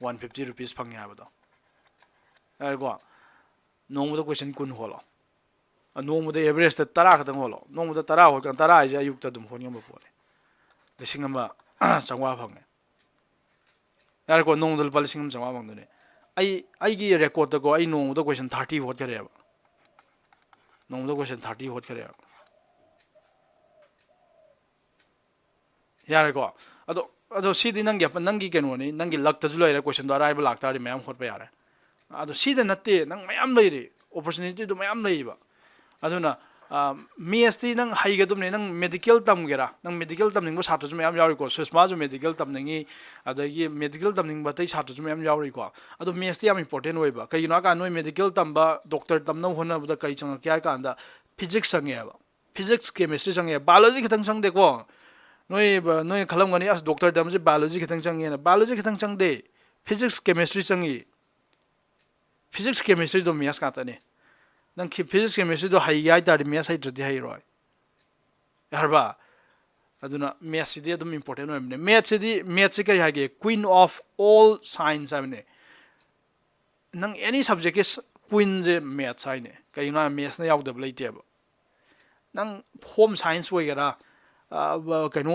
150 ꯔꯨꯄꯤꯁ ꯐꯪꯉꯦ ꯍꯥꯏꯕꯗꯣ ꯌꯥꯔꯦꯀꯣ ꯅꯣꯡꯃꯗ ꯀꯣꯏꯁꯟ 10 ꯍꯣꯠꯂꯣ ꯅꯣꯡꯃꯗ ꯑꯦꯚꯔꯦꯖꯇ 10 ꯈꯛꯇꯪ ꯍꯣꯠꯂꯣ ꯅꯣꯡꯃꯗ 10 ꯍꯣꯠꯀꯥꯟ 10 ꯍꯥꯏꯁꯦ ꯑꯌꯨꯛꯇ ꯑꯗꯨꯝ ꯍꯣꯠ ꯉꯝꯕ ꯄꯣꯠꯅꯤ 1,500 ꯐꯪꯉꯦ ꯌꯥꯔꯦꯀꯣ ꯅꯣꯡꯃꯗ ꯂꯨꯄꯥ 5,500 ꯐꯪꯗꯣꯏꯅꯦ ꯑꯩꯒꯤ ꯔꯦꯀꯣꯔꯗꯇꯀꯣ ꯑꯩ ꯅꯣꯡꯃꯗ ꯀꯣꯏꯁꯟ 30 ꯍꯣꯠꯈ꯭ꯔꯦꯕ ꯅꯣꯡꯃꯗ ꯀꯣꯏꯁꯟ 30 ꯍꯣꯠꯈ꯭ꯔꯦꯕ ꯌꯥꯔꯦꯀꯣ ꯑꯗꯣ ꯁꯤꯗꯤ ꯅꯪꯒꯤ ꯀꯩꯅꯣꯅꯤ ꯅꯪꯒꯤ ꯂꯛꯇꯁꯨ ꯂꯩꯔꯦ ꯀꯣꯏꯁꯟꯗꯣ ꯑꯔꯥꯏꯕ ꯂꯥꯛꯇꯥꯔꯗꯤ ꯃꯌꯥꯝ ꯍꯣꯠꯄ ꯌꯥꯔꯦ ꯑꯗꯣ ꯁꯤꯗ ꯅꯠꯇꯦ ꯅꯪ ꯃꯌꯥꯝ ꯂꯩꯔꯤ ꯑꯣꯄꯣꯔꯆꯨꯅꯤꯇꯤꯗꯣ ꯃꯌꯥꯝ ꯂꯩꯌꯦꯕ ꯑꯗꯨꯅ ꯃꯦꯠꯁꯇꯤ ꯅꯪ ꯍꯩꯒꯗꯕꯅꯦ ꯅꯪ ꯃꯦꯗꯤꯀꯦꯜ ꯇꯝꯒꯦꯔꯥ ꯅꯪ ꯃꯦꯗꯤꯀꯦꯜ ꯇꯝꯅꯤꯡꯕ ꯁꯥꯇ꯭ꯔꯁꯨ ꯃꯌꯥꯝ ꯌꯥꯎꯔꯤꯀꯣ ꯁꯨꯁꯃꯥꯁꯨ ꯃꯦꯗꯤꯀꯦꯜ ꯇꯝꯅꯤꯡꯉꯤ ꯑꯗꯒꯤ ꯃꯦꯗꯤꯀꯦꯜ ꯇꯝꯅꯤꯡꯕ ꯑꯇꯩ ꯁꯥꯇ꯭ꯔꯁꯨ ꯃꯌꯥꯝ ꯌꯥꯎꯔꯤꯀꯣ ꯑꯗꯣ ꯃꯦꯠꯁꯇꯤ ꯌꯥꯝ ꯏꯝꯄꯣꯔꯇꯦꯟ ꯑꯣꯏꯕ ꯀꯩꯒꯤꯅꯣ ꯍꯥꯏꯀꯥꯟꯗ ꯅꯣꯏ ꯃꯦꯗꯤꯀꯦꯜ ꯇꯝꯕ ꯗꯣꯛꯇꯔ ꯇꯝꯅꯕ ꯍꯣꯠꯅꯕꯗ ꯀꯩ ꯆꯪꯉꯛꯀꯦ ꯍꯥꯏ ꯀꯥꯟꯗ ꯐꯤꯖꯤꯛꯁ ꯆꯪꯉꯦꯕ ꯐꯤꯖꯤꯛꯁ ꯀꯦꯃꯤꯁꯇ꯭ꯔꯤ ꯆꯪꯉꯦꯕ ꯕꯥꯏꯑꯣꯂꯣꯖꯤ ꯈꯤꯇꯪ ꯆꯪꯗꯦꯀꯣ ꯅꯣꯏ ꯈꯜꯂꯝꯒꯅꯤ ꯑꯁ ꯗꯣꯛꯇꯔ ꯇꯝꯕꯁꯦ ꯕꯥꯏꯑꯣꯂꯣꯖꯤ ꯈꯤꯇꯪ ꯆꯪꯉꯦꯅ ꯕꯥꯏꯑꯣꯂꯣꯖꯤ ꯈꯤꯇꯪ ꯆꯪꯗꯦ ꯐꯤꯖꯤꯛꯁ ꯀꯦꯃꯤꯁꯇ꯭ꯔꯤ ꯆꯪꯉꯤ ꯐꯤꯖꯤꯛꯁ ꯀꯦꯃꯤꯁꯇ꯭ꯔꯤꯗꯣ ꯃꯦꯠꯁ ꯉꯥꯛꯇꯅꯦ ꯅꯪ ꯐꯤꯖꯤꯛꯁ ꯀꯦꯃꯤꯁꯇ꯭ꯔꯤꯗꯣ ꯍꯩꯒꯦ ꯍꯥꯏꯇꯥꯔꯗꯤ ꯃꯦꯠꯁ ꯍꯩꯇ꯭ꯔꯗꯤ ꯍꯩꯔꯣꯏ ꯌꯥꯔꯕ ꯑꯗꯨꯅ ꯃꯦꯠꯁꯁꯤꯗꯤ ꯑꯗꯨꯝ ꯏꯝꯄꯣꯔꯇꯦꯟ ꯑꯣꯏꯕꯅꯦ ꯃꯦꯠꯁꯁꯤ ꯀꯔꯤ ꯍꯥꯏꯒꯦ ꯀ꯭ꯋꯤꯟ ꯑꯣꯐ ꯑꯣꯜ ꯁꯥꯏꯟꯁ ꯍꯥꯏꯕꯅꯦ ꯅꯪ ꯑꯦꯅꯤ ꯁꯕꯖꯦꯛꯀꯤ ꯀ꯭ꯋꯤꯟꯁꯦ ꯃꯦꯠꯁ ꯍꯥꯏꯅꯦ ꯀꯩꯒꯤꯅꯣ ꯍꯥꯏ ꯃꯦꯠꯁꯅ ꯌꯥꯎꯗꯕ ꯂꯩꯇꯦꯕ ꯅꯪ ꯍꯣꯝ ꯁꯥꯏꯟꯁ ꯑꯣꯏꯒꯦꯔꯥ ꯀꯩꯅꯣ